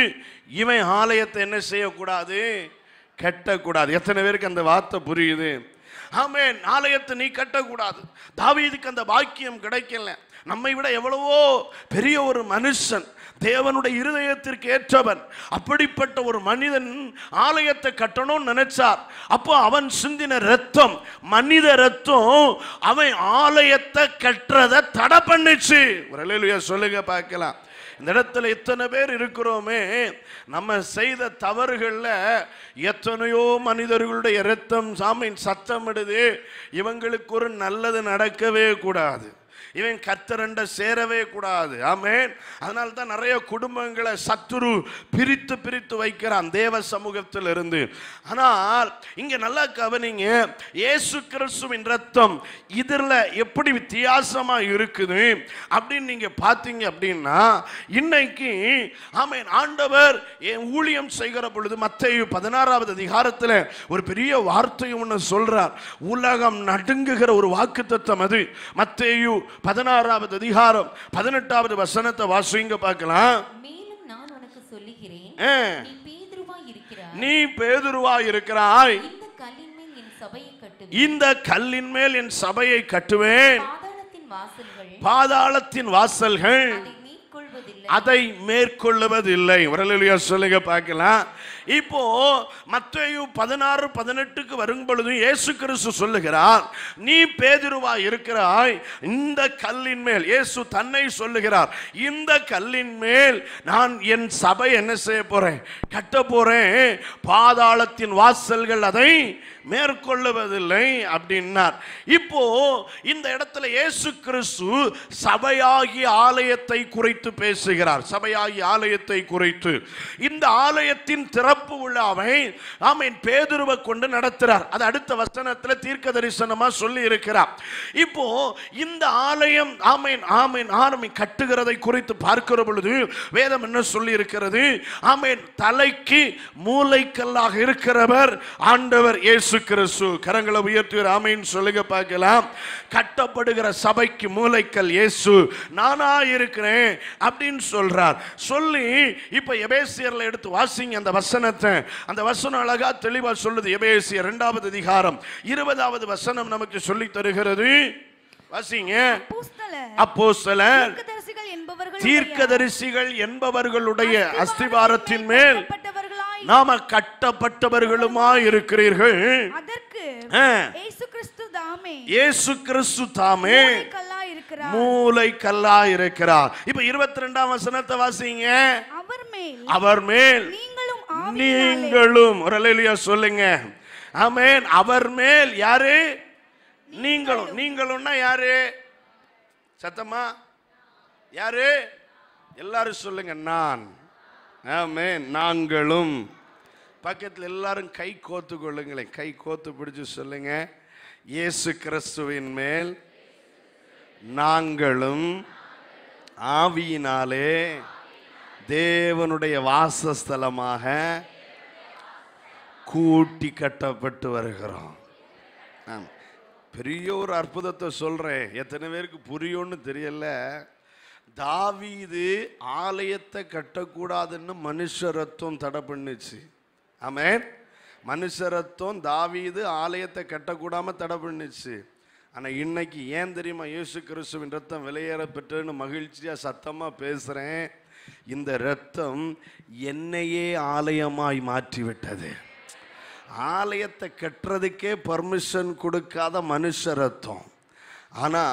இவன் ஆலயத்தை என்ன செய்யக்கூடாது? கட்டக்கூடாது. எத்தனை பேருக்கு அந்த வார்த்தை புரியுது? ஆமென். ஆலயத்தை நீ கட்டக்கூடாது. தாவீதுக்கு அந்த பாக்கியம் கிடைக்கல. நம்மை விட எவ்வளவோ பெரிய ஒரு மனுஷன், தேவனுடைய இருதயத்திற்கு ஏற்றவன். அப்படிப்பட்ட ஒரு மனிதன் ஆலயத்தை கட்டணும்னு நினைச்சார். அப்போ அவன் சிந்தின ரத்தம், மனித ரத்தம், அவன் ஆலயத்தை கட்டுறதை தடை பண்ணுச்சு. ஒரு அல்லேலூயா சொல்லுங்க பார்க்கலாம். இந்த இடத்துல எத்தனை பேர் இருக்கிறோமே, நம்ம செய்த தவறுகள்ல எத்தனையோ மனிதர்களுடைய இரத்தம் சாமியின் சத்தமிடுது. இவங்களுக்கு ஒரு நல்லது நடக்கவே கூடாது, இவன் கர்த்தரண்ட சேரவே கூடாது. ஆமென். அதனால தான் நிறைய குடும்பங்களை சத்துரு பிரித்து பிரித்து வைக்கிறான் தேவ சமூகத்தில் இருந்து. ஆனால் இங்க நல்லா கவனிங்க, இயேசு கிறிஸ்துவின் ரத்தம் இதுல எப்படி வித்தியாசமா இருக்குது அப்படின்னு நீங்க பார்த்தீங்க அப்படின்னா, இன்னைக்கு ஆமென் ஆண்டவர் ஊழியம் செய்கிற பொழுது மத்தேயு 16வது அதிகாரத்தில் ஒரு பெரிய வார்த்தை ஒன்று சொல்றார். உலகம் நடுங்குகிற ஒரு வாக்குத்தத்தம் அது. மத்தேயு 16வது அதிகாரம் 18வது வசனத்தை வாசிங்க பார்க்கலாம். மேலும் நான் உனக்கு சொல்லுகிறேன், நீ பேதுருவாய் இருக்கிறாய். இந்த கல்லின் மேல் என் சபையை கட்டுவேன். இந்த கல்லின் மேல் என் சபையை கட்டுவேன். பாதாளத்தின் வாசல்கள் அதை மேற்கொள்வதில்லை. அல்லேலூயா சொல்லுங்க பார்க்கலாம். இப்போ மத்தேயு 16:18க்கு வரும் பொழுது இயேசு கிறிஸ்து சொல்லுகிறார், நீ பேதுருவாய் இருக்கிறாய். இந்த கல்லின் மேல், இயேசு தன்னை சொல்லுகிறார், இந்த கல்லின் மேல் நான் என் சபை என்ன செய்ய போறேன்? கட்ட போறேன். பாதாளத்தின் வாசல்கள் அதை மேற்கொள்ளுவதில்லை அப்படின்னார். இப்போ இந்த இடத்துல இயேசு கிறிஸ்து சபையாகிய ஆலயத்தை குறித்து பேசுகிறார். சபையாகிய ஆலயத்தை குறித்து, இந்த ஆலயத்தின் திறப்பு விழாவை ஆமென் பேதுருவை கொண்டு நடத்துறார். அது அடுத்த வசனத்தில் தீர்க்க தரிசனமா சொல்லி இருக்கிறார். இப்போ இந்த ஆலயம் ஆமென் ஆமென் ஆமென் கட்டுகிறதை குறித்து பார்க்கிற பொழுது வேதம் என்ன சொல்லி இருக்கிறது? ஆமென் தலைக்கு மூலைக்கல்லாக இருக்கிறவர் ஆண்டவர் இயேசு கிறிஸ்து. கரங்களை உயர்த்தி ஆமென் சொல்லுங்க பார்க்கலாம். கட்டப்படுகிற சபைக்கு மூலைக்கல் இயேசு நானா இருக்கிறேன் அப்படின்னு சொல்றார். சொல்லி இப்ப எபேசியர்ல எடுத்து வாசிங்க அந்த வசனத்தை. அந்த வசனம் அழகா தெளிவா சொல்லுது. எபேசியர் 2வது அதிகாரம் 20வது வசனம் நமக்கு சொல்லி தருகிறது. வாசிங்க. அப்போஸ்தலர் தீர்க்கதரிசிகள் என்பவர்களுடைய அஸ்திவாரத்தின் மேல் நாம கட்டப்பட்டவர்களுமாய் இருக்கிறீர்கள். இயேசு கிறிஸ்து தாமே மூலைக்கல்லா இருக்கிறார். இப்ப 22ஆம் வசனத்தை வாசிங்க. அவர் மேல் நீங்களும், ஒரு அல்லேலூயா சொல்லுங்க. ஆமென். அவர் மேல் யாரு? நீங்களும். நீங்களும்னா யாரு? சத்தமா யாரு? எல்லாரும் சொல்லுங்க. நான். ஆமென். நாங்களும். பக்கத்தில் எல்லாரும் கை கோத்து கொள்ளுங்களேன். கை கோத்து பிடிச்சு சொல்லுங்க, இயேசு கிறிஸ்துவின் மேல் நாங்களும் ஆவியினாலே தேவனுடைய வாசஸ்தலமாக கூட்டி கட்டப்பட்டு வருகிறோம். பெரிய ஒரு அற்புதத்தை சொல்றேன், எத்தனை பேருக்கு புரியும்னு தெரியல. தாவீது ஆலயத்தை கட்டக்கூடாதுன்னு மனுஷ ரத்தம் தடை பண்ணுச்சு. ஆமென். மனுஷ ரத்தம் தாவீது ஆலயத்தை கட்டக்கூடாம தடை பண்ணுச்சு. ஆனா இன்னைக்கு ஏன் தெரியுமா இயேசு கிறிஸ்துவின் ரத்தம் விலையேற பெற்றன்னு மகிழ்ச்சியா சத்தமா பேசுறேன். இந்த ரத்தம் என்னையே ஆலயமாய் மாற்றி விட்டது. ஆலயத்தை கட்டுறதுக்கே பர்மிஷன் கொடுக்காத மனுஷ ரத்தம், ஆனா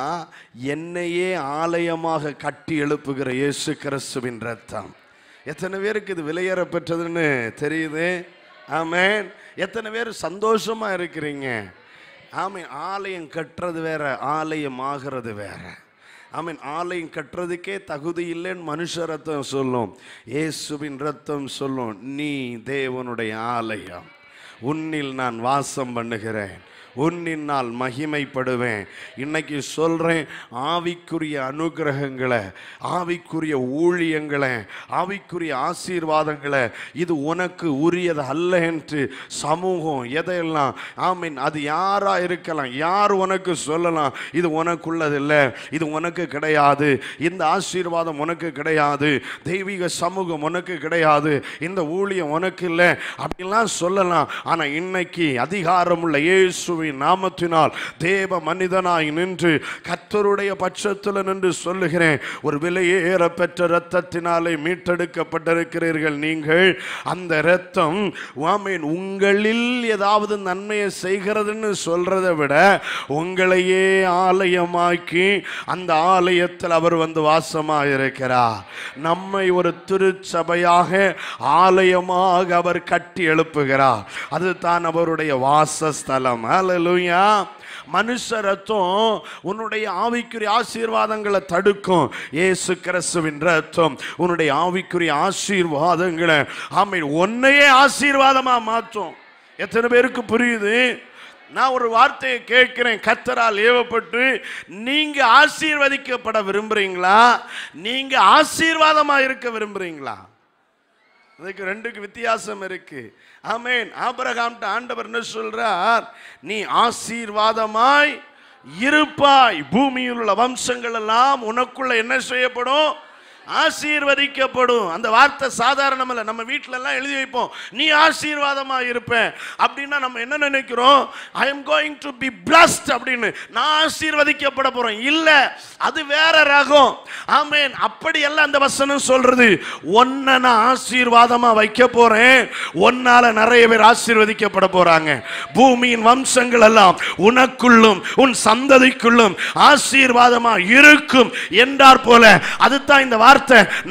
என்னையே ஆலயமாக கட்டி எழுப்புகிற இயேசு கிறிஸ்துவின் ரத்தம். எத்தனை பேருக்கு இது விலையேற பெற்றதுன்னு தெரியுது? ஆமென். எத்தனை பேர் சந்தோஷமா இருக்கிறீங்க? ஆமென். ஆலயம் கட்டுறது வேற, ஆலயம் ஆகிறது வேற. ஆமென். ஆலயம் கட்டுறதுக்கே தகுதி இல்லைன்னு மனுஷ ரத்தம் சொல்லும், இயேசுவின் ரத்தம் சொல்லும், நீ தேவனுடைய ஆலயம், உன்னில் நான் வாசம் பண்ணுகிறேன், உன்னின் நாள் மகிமைப்படுவேன். இன்னைக்கு சொல்றேன், ஆவிக்குரிய அனுகிரகங்களை, ஆவிக்குரிய ஊழியங்களை, ஆவிக்குரிய ஆசீர்வாதங்களை இது உனக்கு உரியது அல்ல என்று சமூகம் எதையெல்லாம், ஆமீன், அது யாரா இருக்கலாம், யார் உனக்கு சொல்லலாம் இது உனக்குள்ளது இல்லை, இது உனக்கு கிடையாது, இந்த ஆசீர்வாதம் உனக்கு கிடையாது, தெய்வீக சமூகம் உனக்கு கிடையாது, இந்த ஊழியம் உனக்கு இல்லை அப்படிலாம் சொல்லலாம். ஆனா இன்னைக்கு அதிகாரமுள்ள இயேசு நாமத்தினால் தேவ மனிதனாய் நின்று கர்த்தருடைய பட்சத்தில் நின்று சொல்லுகிறேன், ஒரு விலையேற பெற்ற இரத்தத்தினாலே மீட்டெடுக்கப்பட்டிருக்கிறீர்கள் நீங்கள். அந்த இரத்தம் ஆமென் உங்களில் ஏதாவது நன்மையை செய்கிறதுன்னு சொல்றதை விட உங்களையே ஆலயமாக்கி அந்த ஆலயத்தில் அவர் வந்து வாசமாக இருக்கிறார். நம்மை ஒரு திருச்சபையாக ஆலயமாக அவர் கட்டி எழுப்புகிறார். அதுதான் அவருடைய வாசஸ்தலம். ஹல்லேலூயா. மனுஷ ரத்தம் உன்னுடைய ஆவிக்குரிய ஆசீர்வாதங்களை தடுக்கும். இயேசு கிறிஸ்துவின் ரத்தம் உன்னுடைய ஆவிக்குரிய ஆசீர்வாதங்களை ஆமென் உன்னையே ஆசீர்வாதமா மாற்றும். எத்தனை பேருக்கு புரியுது? நான் ஒரு வார்த்தையை கேட்கிறேன், கர்த்தரால் ஏவப்பட்டு நீங்க ஆசீர்வதிக்கப்பட விரும்புறீங்களா, நீங்க ஆசீர்வாதமா இருக்க விரும்புறீங்களா? அதுக்கு ரெண்டுக்கு வித்தியாசம் இருக்கு. ஆமென். ஆபிரகாம்ட்ட ஆண்டவர் என்ன சொல்றார்? நீ ஆசீர்வாதமாய் இருப்பாய், பூமியில் உள்ள வம்சங்கள் எல்லாம் உனக்குள்ள என்ன செய்யப்படும்? ஆசீர்வதிக்கப்படும். அந்த வார்த்தை சாதாரணம் இல்ல. நம்ம வீட்டில எல்லாம் எழுதி வைப்போம், நீ ஆசீர்வாதமா இருப்பேன் அப்படின்னா நம்ம என்ன நினைக்கிறோம்? I am going to be blessed அப்படின்னு, நான் ஆசீர்வதிக்கப்பட போறேன். இல்ல, அது வேற ரகம். ஆமென். அப்படி எல்லாம் அந்த வசனம் சொல்றது, உன்னை நான் ஆசீர்வாதமா வைக்க போறேன், உன்னால நிறைய பேர் ஆசீர்வதிக்கப்பட போறாங்க. பூமியின் வம்சங்கள் எல்லாம் உனக்குள்ளும் உன் சந்ததிக்குள்ளும் ஆசீர்வாதமா இருக்கும் என்றார் போல. அதுதான் இந்த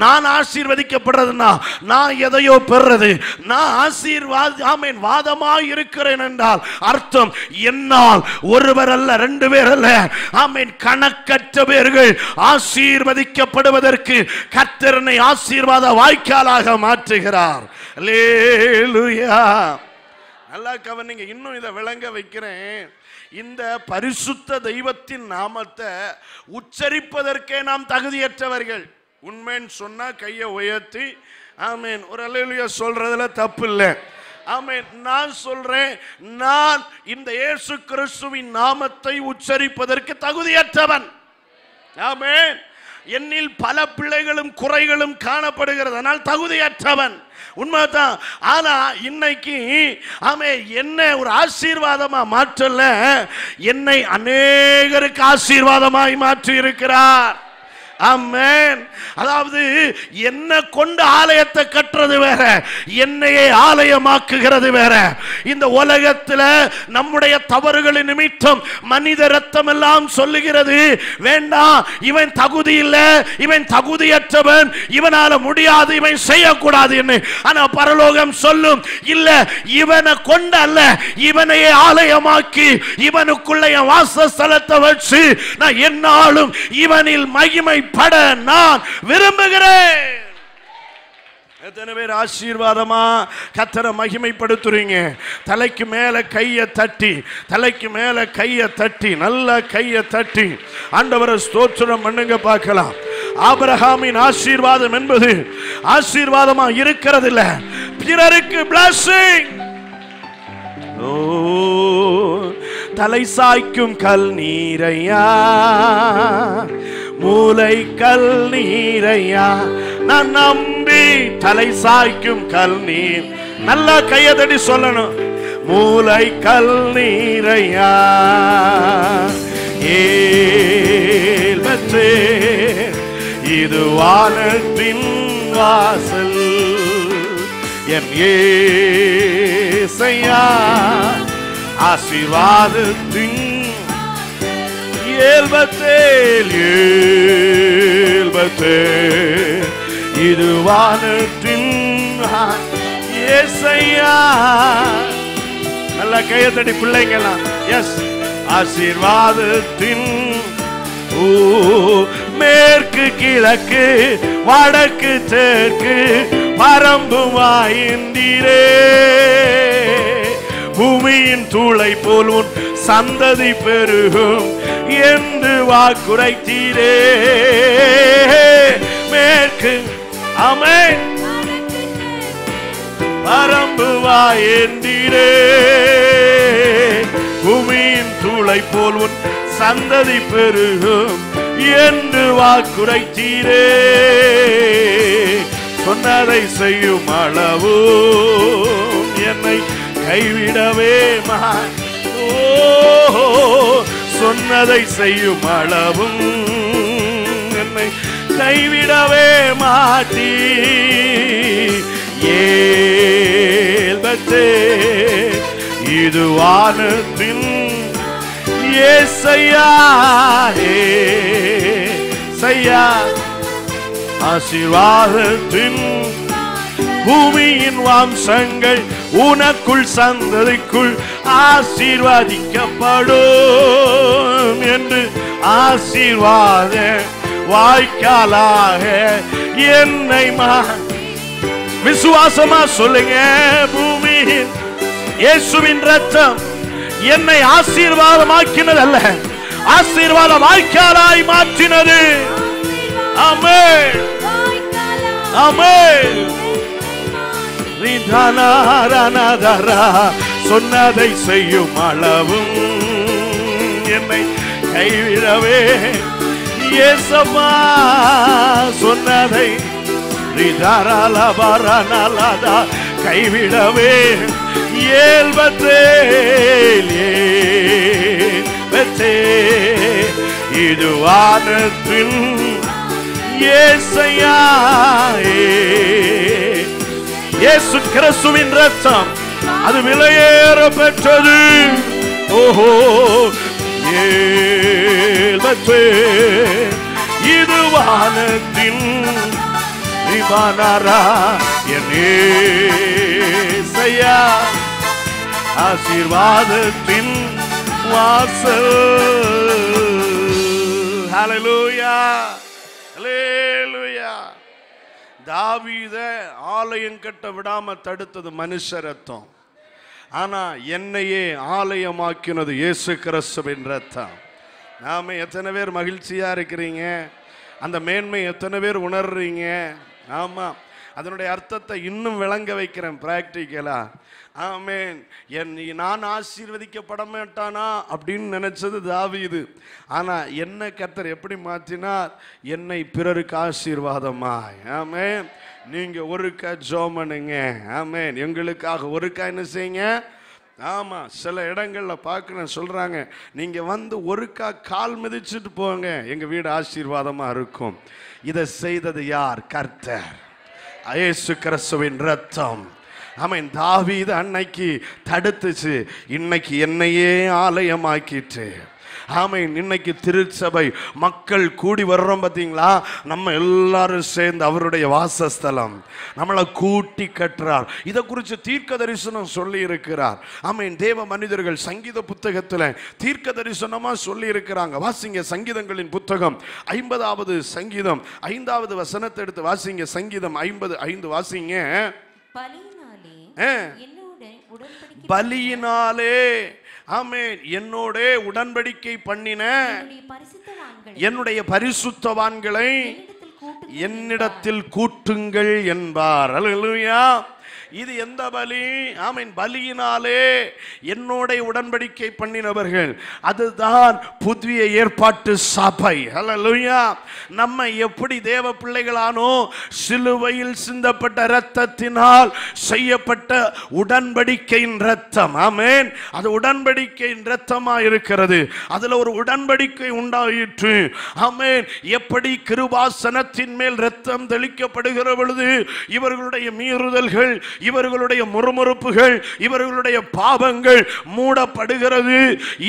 நான் ஆசீர்வதிக்கப்படுறதுன்னா நான் எதையோ பெறுறது, நான் ஆசீர்வாதமாய் இருக்கிறேன் என்றால் அர்த்தம் என்னால் ஒருவர் அல்ல, ரெண்டு பேர் அல்ல, ஆமென், கணக்கற்ற பேர்கள் ஆசீர்வதிக்கப்படுவதற்கு கர்த்தர் என்னை ஆசீர்வாத வாய்க்காலாக மாற்றுகிறார். அல்லேலூயா. நல்லா கவனிங்க, இன்னும் இதை விளங்க வைக்கிறேன். இந்த பரிசுத்த தெய்வத்தின் நாமத்தை உச்சரிப்பதற்கே நாம் தகுதியற்றவர்கள். உண்மைன்னு சொன்னா கையை உயர்த்தி ஆமென் ஒரு அல்லேலூயா சொல்றதுல தப்பு இல்லை. ஆமென். நான் சொல்றேன், நான் இந்த இயேசு கிறிஸ்துவின் நாமத்தை உச்சரிப்பதற்கு தகுதியற்றவன். ஆமென். என்னில் பல பிழைகளும் குறைகளும் காணப்படுகிறது, ஆனால் தகுதியற்றவன். உண்மைதான். ஆனா இன்னைக்கு ஆமே என்ன ஒரு ஆசீர்வாதமா மாற்றல, என்னை அநேகருக்கு ஆசீர்வாதமாய் மாற்றி இருக்கிறார். ஆமென். அதாவது என்ன கொண்டு ஆலயத்தை கட்டுறது வேற, என்னையே ஆலயமாக்குகிறது வேற. இந்த உலகத்தில் நம்முடைய தவறுகளின் நிமித்தம் மனித ரத்தம் எல்லாம் சொல்லுகிறது, வேண்டாம், இவன் தகுதி இல்லை, இவன் தகுதியற்றவன், இவனால முடியாது, இவன் செய்யக்கூடாது என்று. ஆனா பரலோகம் சொல்லும், இல்ல, இவனை கொண்டு அல்ல, இவனையே ஆலயமாக்கி இவனுக்குள்ள என் வாசஸ்தலத்தை வச்சு நான் என்னாலும் இவனில் மகிமை பட நான் விரும்புகிறேன். எத்தனை பேர் ஆசீர்வாதமா கர்த்தரை மகிமைப்படுத்துறீங்க? தலைக்கு மேல கையை தட்டி, தலைக்கு மேல கையை தட்டி, நல்ல கையை தட்டி ஆண்டவரை ஸ்தோத்திரம் பண்ணுங்க பார்க்கலாம். ஆபிரகாமின் ஆசீர்வாதம் என்பது ஆசீர்வாதமா இருக்கிறது இல்ல, பிறருக்கு blessing. ஓ தலை சாய்க்கும் கல் நீரையா, மூளை கல் நீரையா, நான் நம்பி தலை சாய்க்கும் கல் நீர். நல்லா கையதடி சொல்லணும். மூளை கல் நீரையா, ஏல்பத்தே இது வானத்தின் வாசல், என் ஏசையா ஆசீர்வாதத்தின் ஏல்பத்தேல் ஏல்பத்தே இது வானத்தின் ஏசையா. நல்ல கையத்தடி பிள்ளைங்களாம். எஸ் ஆசீர்வாதத்தின் மேற்கு கிழக்கு வடக்கு தெற்கு பரம்புமாயின்றீரே, பூமியின் தூளை போல் உன் சந்ததி பெருகும் என்று வாக்குரைத்தீரே. மேற்கு ஆமென் பரம்புவாயின்றீரே, பூமியின் தூளை போல் உன் சந்ததி பெருகும் என்று வாக்குரைத்தீரே. சொன்னதை செய்யும் அளவு என்னை கைவிடவே சொன்னதை செய்யும் அளவும் என்னை கைவிடவே மாட்டீ. ஏல்பத்தே இது வானத்தின் ஏசையா, ஏசையா ஆசீர்வாதத்தின் பூமியின் வம்சங்கள் உனக்குள் சந்ததிக்குள் ஆசீர்வதிக்கப்படும் என்று ஆசீர்வாத வாய்க்காலாக என்னை விசுவாசமா சொல்லுங்க. பூமியின் இயேசுவின் ரத்தம் என்னை ஆசீர்வாதமாக்கினது அல்ல, ஆசீர்வாத வாய்க்காலாய் மாற்றினது. ஆமென் ஆமென். சொன்னதை செய்யும் அளவும் என்னை கைவிடவே இயேசப்பா சொன்னதை கைவிடவே இது வானத்தின் ஏசையா, இயேசு கிறிஸ்துவின் ரத்தம் அது விலையேற பெற்றது. ஓஹோ இது வானத்தின் என்னேசையா ஆசீர்வாதத்தின் வாசல். ஹல்லேலூயா ஹல்லேலூயா. தாவீத ஆலயம் கட்ட விடாம தடுத்தது மனுஷ ரத்தம், ஆனா என்னையே ஆலயமாக்கினது இயேசு கிறிஸ்துவின் ரத்தம். நாம எத்தனை பேர் மகிழ்ச்சியா இருக்கிறீங்க? அந்த மேன்மை எத்தனை பேர் உணர்றீங்க? ஆமா, அதனுடைய அர்த்தத்தை இன்னும் விளங்க வைக்கிறேன் பிராக்டிக்கலா. ஆமென். நான் ஆசீர்வதிக்கப்பட மாட்டானா அப்படின்னு நினைச்சது தாவீது. ஆனா என்ன கர்த்தர் எப்படி மாற்றினார்? என்னை பிறருக்கு ஆசீர்வாதமாய். ஆமென். நீங்க ஒருக்கா ஜெபம் பண்ணுங்க. ஆமென். எங்களுக்காக ஒருக்கா என்ன செய்யுங்க? ஆமா, சில இடங்கள்ல பார்க்கணும் சொல்றாங்க, நீங்க வந்து ஒருக்கா கால் மிதிச்சுட்டு போங்க, எங்க வீடு ஆசீர்வாதமா இருக்கும். இதை செய்தது யார்? கர்த்தர், இயேசு கிறிஸ்துவின் ரத்தம். ஆமென். தாவீது அன்னைக்கு தடுத்துச்சு, இன்னைக்கு என்னையே ஆலயமாக்கிட்டு. ஆமென். இன்னைக்கு திருச்சபை மக்கள் கூடி வர்றோம் பார்த்தீங்களா? நம்ம எல்லாரும் சேர்ந்து அவருடைய வாசஸ்தலம் நம்மளை கூட்டி கட்டுறார். இதை குறித்து தீர்க்க தரிசனம் சொல்லி இருக்கிறார். ஆமென். தேவ மனிதர்கள் சங்கீத புத்தகத்தில் தீர்க்க தரிசனமா சொல்லி இருக்கிறாங்க. வாசிங்க சங்கீதங்களின் புத்தகம் 50வது சங்கீதம் 5வது வசனத்தை எடுத்து வாசிங்க. சங்கீதம் 50:5 வாசிங்க. பலியினாலே ஆமென் என்னோட உடன்படிக்கை பண்ணின என்னுடைய பரிசுத்தவான்களை என்னிடத்தில் கூட்டுங்கள் என்பார். அல்லேலூயா. இது எந்த பலி? ஆமென். பலியினாலே என்னோட உடன்படிக்கை பண்ணினவர்கள், அதுதான் புதிய ஏற்பாட்டு சபை. ஹல்லேலூயா. நம்ம எப்படி தேவ பிள்ளைகளானோ, சிலுவையில் சிந்தப்பட்ட இரத்தத்தினால் செய்யப்பட்ட உடன்படிக்கையின் இரத்தம், ஆமென், அது உடன்படிக்கையின் இரத்தமா இருக்கிறது. அதுல ஒரு உடன்படிக்கை உண்டாயிற்று. ஆமென். எப்படி கிருபாசனத்தின் மேல் இரத்தம் தெளிக்கப்படுகிற பொழுது இவர்களுடைய மீறுதல்கள், இவர்களுடைய முறுமுறுப்புகள், இவர்களுடைய பாவங்கள் மூடப்படுகிறது.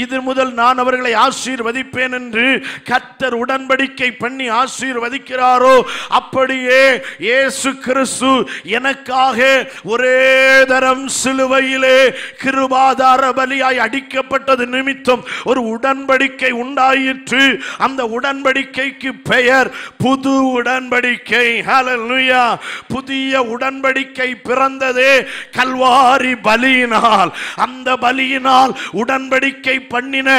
இது முதல் நான் அவர்களை ஆசீர்வதிப்பேன் என்று கர்த்தர் உடன்படிக்கை பண்ணி ஆசீர்வதிக்கிறாரோ, அப்படியே இயேசு கிறிஸ்து எனக்காக ஒரே தரம் சிலுவையிலே கிருபாதார பலியாய் அடிக்கப்பட்டது நிமித்தம் ஒரு உடன்படிக்கை உண்டாயிற்று. அந்த உடன்படிக்கைக்கு பெயர் புது உடன்படிக்கை. ஹல்லேலூயா. புதிய உடன்படிக்கை பிறந்த கல்வாரி பலியினால். அந்த பலியினால் உடன்படிக்கை பண்ணின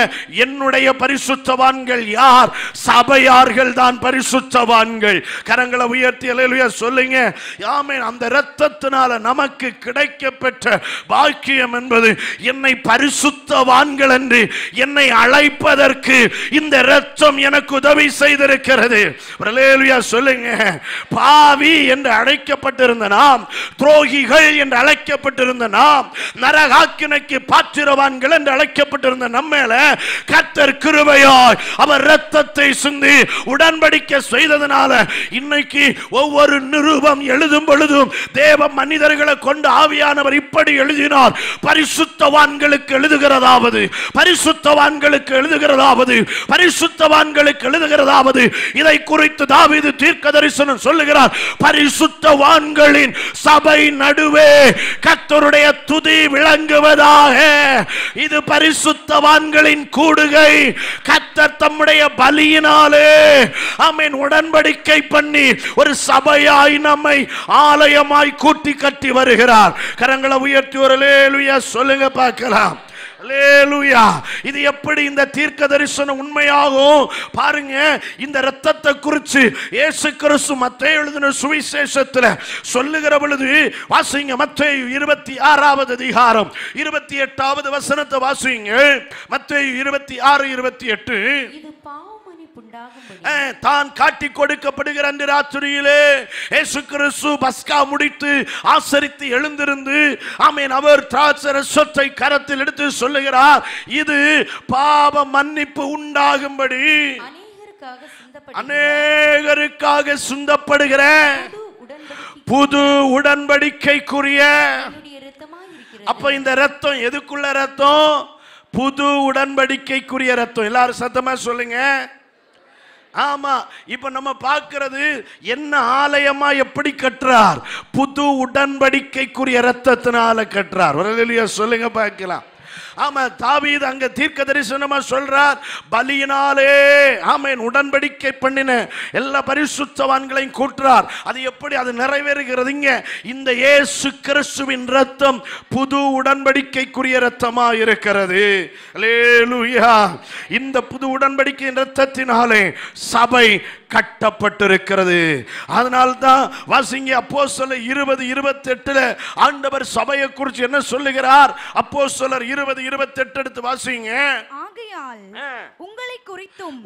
என்னுடைய பரிசுத்தவான்கள் யார்? சபையார்கள் தான் பரிசுத்தவான்கள். கரங்களை உயர்த்தி அல்லேலூயா சொல்லுங்க. ஆமென். அந்த இரத்தத்தினால நமக்கு கிடைக்கப்பெற்ற பாக்கியம் என்பது என்னை பரிசுத்தவான்கள் என்று என்னை அழைப்பதற்கு இந்த இரத்தம் எனக்கு உதவி செய்திருக்கிறது. அல்லேலூயா சொல்லுங்க. பாவி என்று அழைக்கப்பட்டிருந்த நாம், துரோகிகள் என்று அழைக்கப்பட்டிருந்த நாம், நரகாக்கினைக்கு பாத்திரவான்கள் என்று அழைக்கப்பட்டிருந்த நம்மேல கர்த்தர் கிருபையாய் அவர் இரத்தத்தை சிந்தி உடன்படிக்கை செய்ததனால இன்னைக்கு ஒவ்வொரு நிருபம் எழுதும் பொழுதும் தேவ மனிதர்களை கொண்டு ஆவியானவர் இப்படி எழுதினார். பரிசுத்தவான்களுக்கு எழுதுகிறதாவது, பரிசுத்தவான்களுக்கு எழுதுகிறதாவது, பரிசுத்தவான்களுக்கு எழுதுகிறதாவது. இதை குறித்து தாவீது தீர்க்கதரிசனம் சொல்லுகிறார். பரிசுத்தவான்களின் சபை நடுவே கர்த்தருடைய துதி விளங்குவதாக. இது பரிசுத்தவான்களின் கூடுகை. கர்த்தர் தம்முடைய பலியினாலே ஆமென் உடன்படிக்கை பண்ணி ஒரு சபையாய் நம்மை ஆலயமாய் கூட்டி கட்டி வருகிறார். கரங்களை உயர்த்தி ஒரு அல்லேலூயா சொல்லுங்க பார்க்கலாம். அல்லேலூயா. இது எப்படி இந்த தீர்க்க தரிசனம் உண்மையாகும் பாருங்க. இந்த இரத்தத்தை குறித்து இயேசு கிறிஸ்து மத்தேயு எழுதின சுவிசேஷத்தில் சொல்லுகிற பொழுது வாசிங்க. மத்தேயு 26வது அதிகாரம் 28வது வசனத்தை வாசிங்க. மத்தேயு 26:28. இது தான் காட்டி கொடுக்கப்படுகிற அந்த ராத்திரியிலே இயேசு கிறிஸ்து பஸ்கா முடித்து ஆசரித்து எழுந்திருந்து ஆமென் அவர் திராட்சரசத்தை கரத்தில் எடுத்து சொல்லுகிறார். இது பாவ மன்னிப்பு உண்டாகும்படி அநேகருக்காக சிந்தப்படுகிற புது உடன்படிக்கைக்குரிய. அப்ப இந்த ரத்தம் எதுக்குள்ள ரத்தம்? புது உடன்படிக்கைக்குரிய ரத்தம். எல்லாரும் சத்தமா சொல்லுங்க. ஆமா. இப்ப நம்ம பார்க்கிறது என்ன ஆலயமா எப்படி கட்டுறார்? புது உடன்படிக்கைக்குரிய ரத்தத்தினால கட்டுறார். அல்லேலூயா சொல்லுங்க பார்க்கலாம். ஆமா. தாவீது அங்க தீர்க்க தரிசனமா சொல்றார். பலியினாலே ஆமென் உடன்படிக்கை பண்ணின எல்லா பரிசுத்தவான்களையும் கூட்டுறார். அது எப்படி அது நிறைவேறுகிறதுங்க? இந்த இயேசு கிறிஸ்துவின் ரத்தம் புது உடன்படிக்கைக்குரிய ரத்தமா இருக்கிறது. அல்லேலூயா. இந்த புது உடன்படிக்கையின் ரத்தத்தினாலே சபை கட்டப்பட்டிருக்கிறது. அதனால்தான் வாசிங்க அப்போஸ்தலர் 20:28 ஆண்டவர் சபையை குறித்து என்ன சொல்லுகிறார்? அப்போஸ்தலர் 20:28 எடுத்து வாசிங்க. ஆகையால் உங்களை குறித்தும்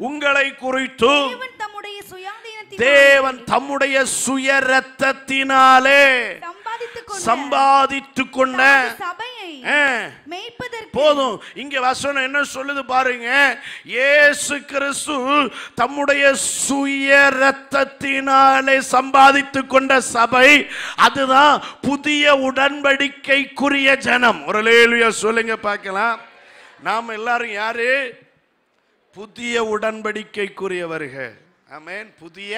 தேவன் தம்முடைய சுய இரத்தத்தினாலே சம்பாதித்துக் கொண்ட போதும். இங்க வசனம் என்ன சொல்லுது பாருங்க. இயேசு கிறிஸ்து தம்முடைய சுய இரத்தத்தினாலே சம்பாதித்துக் கொண்ட சபை, அதுதான் புதிய உடன்படிக்கைக்குரிய ஜனம். ஒரு அல்லேலூயா சொல்லுங்க பார்க்கலாம். நாம் எல்லாரும் யாரு? புதிய உடன்படிக்கைக்குரியவர்கள். ஆமென். புதிய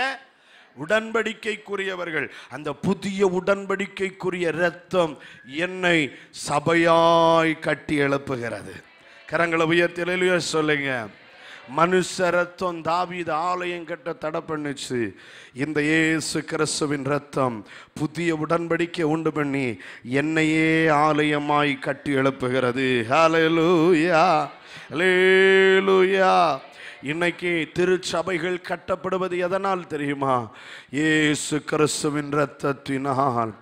உடன்படிக்கைக்குரியவர்கள். அந்த புதிய உடன்படிக்கைக்குரிய இரத்தம் என்னை சபையாய் கட்டி எழுப்புகிறது. கரங்களை உயர்த்தி அல்லேலூயா சொல்லுங்க. மனுஷ ரத்தம் தாவீது ஆலயம் கட்ட தடை பண்ணுச்சு. இந்த இயேசு கிறிஸ்துவின் ரத்தம் புதிய உடன்படிக்கை உண்டு பண்ணி என்னையே ஆலயமாய் கட்டி எழுப்புகிறது. ஹல்லேலூயா, ஹல்லேலூயா. இன்னைக்கு திருச்சபைகள் கட்டப்படுவது எதனால் தெரியுமா? இயேசு கிறிஸ்துவின் இரத்தத்தினால்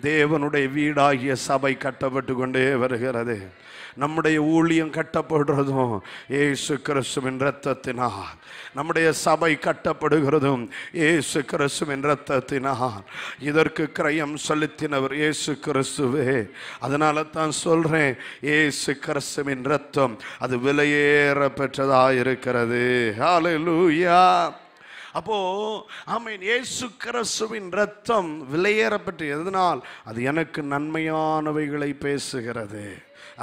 தேவனுடைய வீடாகிய சபை கட்டப்பட்டு கொண்டே வருகிறது. நம்முடைய ஊழியம் கட்டப்படுறதும் இயேசு கிறிஸ்துவின் இரத்தத்தினால். நம்முடைய சபை கட்டப்படுகிறதும் இயேசு கிறிஸ்துவின் இரத்தத்தினால். இதற்கு கிரயம் செலுத்தினவர் இயேசு கிறிஸ்துவே. அதனால தான் சொல்றேன், இயேசு கிறிஸ்துவின் இரத்தம் அது விலையேற பெற்றதாக இருக்கிறது. ஹல்லேலூயா. அப்போ ஆமென், இயேசு கிறிஸ்துவின் இரத்தம் விலையேறப்பட்டு எதனால்? அது எனக்கு நன்மையானவைகளை பேசுகிறது.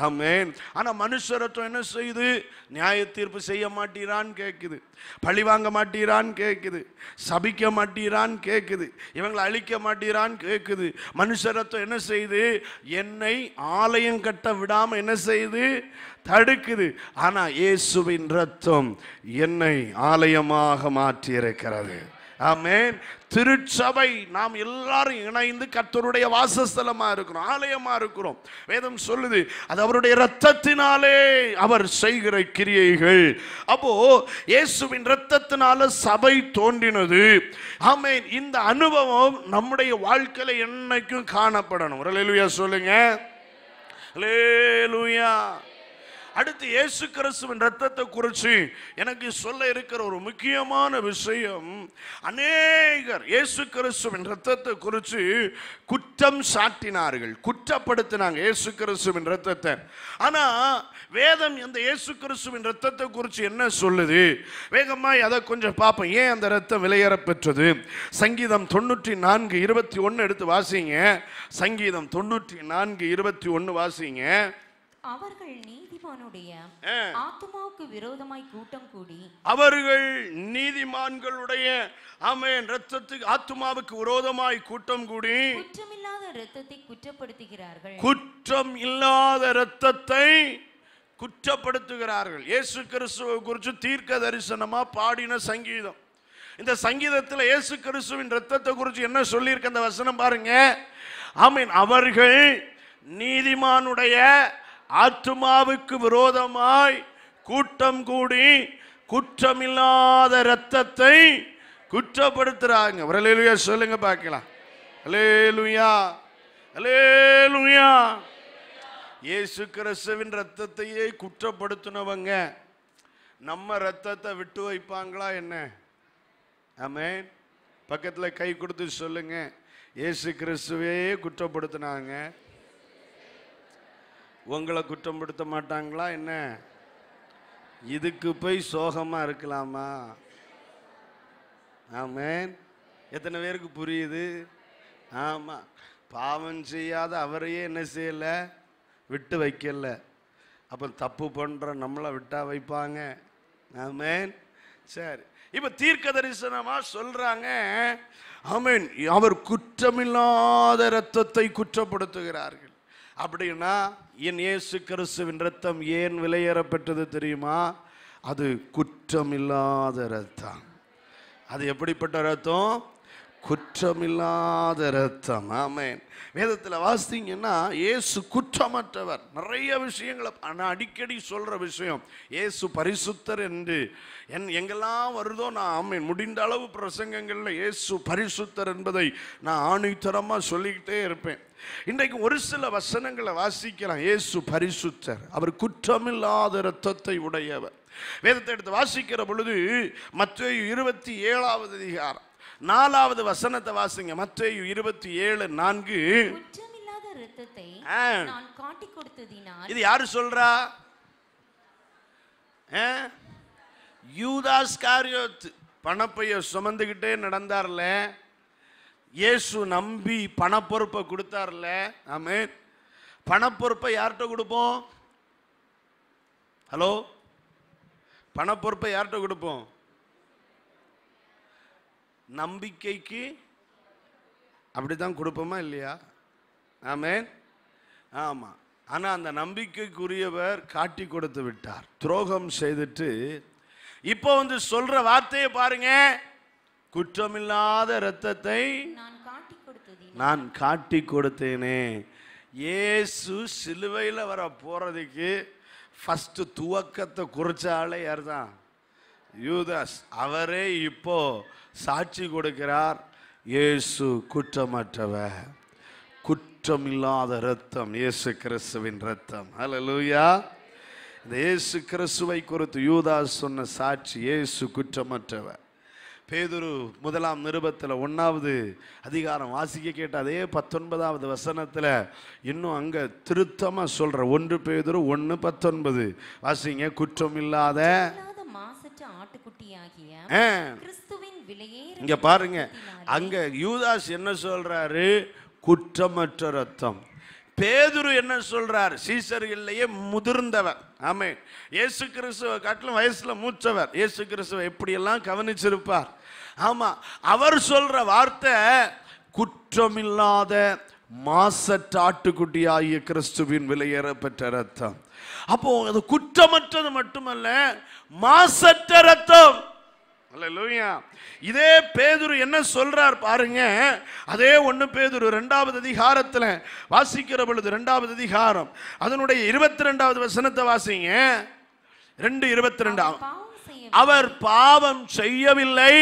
ஆமென். ஆனா மனுஷ ரத்தம் என்ன செய்யுது? நியாய தீர்ப்பு செய்ய மாட்டீரான்னு கேட்குது, பழி வாங்க மாட்டீரான்னு கேட்குது, சபிக்க மாட்டீரான்னு கேட்குது, இவங்களை அழிக்க மாட்டீரான்னு கேட்குது. மனுஷ ரத்தம் என்ன செய்யுது? என்னை ஆலயம் கட்ட விடாம என்ன செய்யுது? தடுக்குது. ஆனா இயேசுவின் ரத்தம் என்னை ஆலயமாக மாற்றி இருக்கிறது. ஆமென். திருச்சபை நாம் எல்லாரும் இணைந்து கர்த்தருடைய வாசஸ்தலமா இருக்கிறோம், ஆலயமா இருக்கிறோம். வேதம் சொல்லுது அது அவருடைய இரத்தத்தினாலே அவர் செய்கிற கிரியைகள். அப்போ இயேசுவின் இரத்தத்தினால சபை தோன்றினது. ஆமென். இந்த அனுபவம் நம்முடைய வாழ்க்கையில என்னைக்கும் காணப்படணும். அல்லேலூயா சொல்லுங்க. அல்லேலூயா. அடுத்து இயேசு கிறிஸ்துவின் இரத்தத்தை குறித்து எனக்கு சொல்ல இருக்கிற ஒரு முக்கியமான விஷயம், அநேகர் இயேசு கிறிஸ்துவின் இரத்தத்தை குறித்து குற்றம் சாட்டினார்கள், குற்றப்படுத்தினாங்க இயேசு கிறிஸ்துவின் இரத்தத்தை. ஆனா வேதம் இந்த இயேசு கிறிஸ்துவின் இரத்தத்தை குறித்து என்ன சொல்லுது? வேகமா அதை கொஞ்சம் பார்ப்போம். ஏன் அந்த இரத்தம் விலையேற பெற்றது? சங்கீதம் 94:21 எடுத்து வாசிங்க. சங்கீதம் 94:21 வாசிங்க. அவர்கள் நீதிமானுடைய ஆத்துமாவுக்கு விரோதமாய் கூட்டம் கூடி, அவர்கள் நீதிமான்களுடைய ஆமென் இரத்தத்துக்கு ஆத்துமாவுக்கு விரோதமாய் கூட்டம் கூடி குற்றமில்லாத இரத்தத்தை குற்றப்படுத்துகிறார்கள். குற்றம் இல்லாத இரத்தத்தை குற்றப்படுத்துகிறார்கள். இயேசு கிறிஸ்துவை குறித்து தீர்க்க தரிசனமா பாடின சங்கீதம். இந்த சங்கீதத்தில் இயேசு கிறிஸ்துவின் இரத்தத்தை குறித்து என்ன சொல்லியிருக்க அந்த வசனம் பாருங்க. ஆமென். அவர்கள் நீதிமானுடைய ஆத்துமாவுக்கு விரோதமாய் கூட்டம் கூடி குற்றமில்லாத இரத்தத்தை குற்றப்படுத்துறாங்க. அல்லேலூயா சொல்லுங்க பார்க்கலாம். அல்லேலூயா. அல்லேலூயா. இயேசு கிறிஸ்துவின் இரத்தத்தையே குற்றப்படுத்தினவங்க நம்ம இரத்தத்தை விட்டு வைப்பாங்களா என்ன? ஆமென். பக்கத்துல கை கொடுத்து சொல்லுங்க, இயேசு கிறிஸ்துவே குற்றப்படுத்தினாங்க, உங்களை குற்றம் படுத்த மாட்டாங்களா என்ன? இதுக்கு போய் சோகமா இருக்கலாமா? ஆமென். எத்தனை பேருக்கு புரியுது? ஆமா. பாவம் செய்யாத அவரையே என்ன செய்யல? விட்டு வைக்கல. அப்ப தப்பு பண்ற நம்மளை விட்டா வைப்பாங்க? ஆமென். சரி, இப்ப தீர்க்க தரிசனமா சொல்றாங்க. ஆமென். அவர் குற்றமில்லாத இரத்தத்தை குற்றப்படுத்துகிறார்கள். அப்படின்னா என் இயேசு கிறிஸ்துவின் இரத்தம் ஏன் விலையேறப்பட்டது தெரியுமா? அது குற்றமில்லாத இரத்தம். அது எப்படிப்பட்ட இரத்தம்? குற்றமில்லாத இரத்தம். ஆமென். வேதத்தில் வாசித்தீங்கன்னா இயேசு குற்றமற்றவர். நிறைய விஷயங்களை நான் அடிக்கடி சொல்ற விஷயம், இயேசு பரிசுத்தர் என்று எங்கெல்லாம் வருதோ நான் ஆமென் முடிந்த அளவு பிரசங்கங்களில் இயேசு பரிசுத்தர் என்பதை நான் ஆணித்தரமாக சொல்லிக்கிட்டே இருப்பேன். இன்றைக்கு ஒரு சில வசனங்களை வாசிக்கலாம். இயேசு பரிசுத்தர், அவர் குற்றமில்லாத இரத்தத்தை உடையவர். வேதத்தை எடுத்து வாசிக்கிற பொழுது மத்தேயு 27வது அதிகாரம் 4வது வசனத்தை வாசிங்க. மத்தேயு 27:4. குற்றமில்லாத இரத்தத்தை நான் காட்டிக் கொடுத்ததினால். இது யாரு சொல்றா? யூதாஸ் காரியோத் பணப்பைய சுமந்துகிட்டே நடந்தார்ல, இயேசு நம்பி பணப்பொறுப்பை கொடுத்தார்ல. ஆமென். பணப்பொறுப்பை யார்கிட்ட கொடுப்போம்? ஹலோ, பணப்பொறுப்பை யார்கிட்ட கொடுப்போம்? நம்பிக்கைக்கு அப்படித்தான் கொடுப்போமா இல்லையா? ஆமென். ஆமா. ஆனா அந்த நம்பிக்கைக்குரியவர் காட்டி கொடுத்து விட்டார், துரோகம் செய்துட்டு. இப்போ வந்து சொல்ற வார்த்தையை பாருங்க, குற்றமில்லாத இரத்தத்தை நான் காட்டி கொடுத்தேனே. இயேசு சிலுவையில் வர போறதுக்கு ஃபர்ஸ்ட் துவக்கத்தை குறிச்சாலே யார் தான்? யூதாஸ் அவரே இப்போ சாட்சி கொடுக்கிறார், இயேசு குற்றமற்றவர், குற்றமில்லாத இரத்தம் இயேசு கிறிஸ்துவின் இரத்தம். ஹல்லேலூயா. இந்த இயேசு கிறிஸ்துவை குறித்து யூதாஸ் சொன்ன சாட்சி, இயேசு குற்றமற்றவர். பேதுரு முதலாம் நிருபத்தில் 1வது அதிகாரம் வாசிக்க கேட்ட அதே 19வது வசனத்தில் இன்னும் அங்கே திருத்தமாக சொல்கிற 1 பேதுரு 1:19 வாசிங்க. குற்றமில்லாத இங்க பாருங்க, அங்க யூதாஸ் என்ன சொல்றாரு? குற்றமற்ற ரத்தம். பேதுரு என்ன சொல்றார்? சீசர்களையே முதிர்ந்தவர். ஆமென். இயேசு கிறிஸ்துவை காட்டிலும் வயசுல மூச்சவர். இயேசு கிறிஸ்துவை எப்படியெல்லாம் கவனிச்சிருப்பார். ஆமா, அவர் சொல்ற வார்த்தை குற்றமில்லாத மாசற்ற ஆட்டுக்குட்டி ஆகிய கிறிஸ்துவின் விலையேறப்பெற்ற ரத்தம். அப்போ அது குற்றமற்றது மட்டுமல்ல, மாசற்ற ரத்தம். அல்லேலூயா. இதே பேதுரு என்ன சொல்றார் பாருங்க. அதே 1 பேதுரு 2வது அதிகாரத்தில் வாசிக்கிற பொழுது 2வது அதிகாரம் அதனுடைய 22வது வசனத்தை வாசிங்க. 2:22. அவர் பாவம் செய்யவில்லை,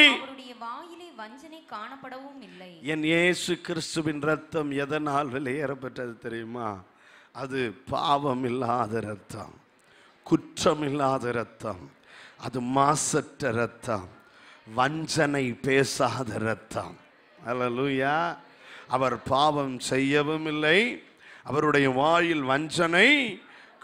என் இயேசு கிறிஸ்துவின் ரத்தம் எதனால் வெளியேறப்பட்டது தெரியுமா? அது பாவம் இல்லாத ரத்தம், குற்றம் இல்லாத ரத்தம், அது மாசற்ற ரத்தம், வஞ்சனை பேசாத ரத்தம். அல்லேலூயா. அவர் பாவம் செய்யவும் இல்லை, அவருடைய வாயில் வஞ்சனை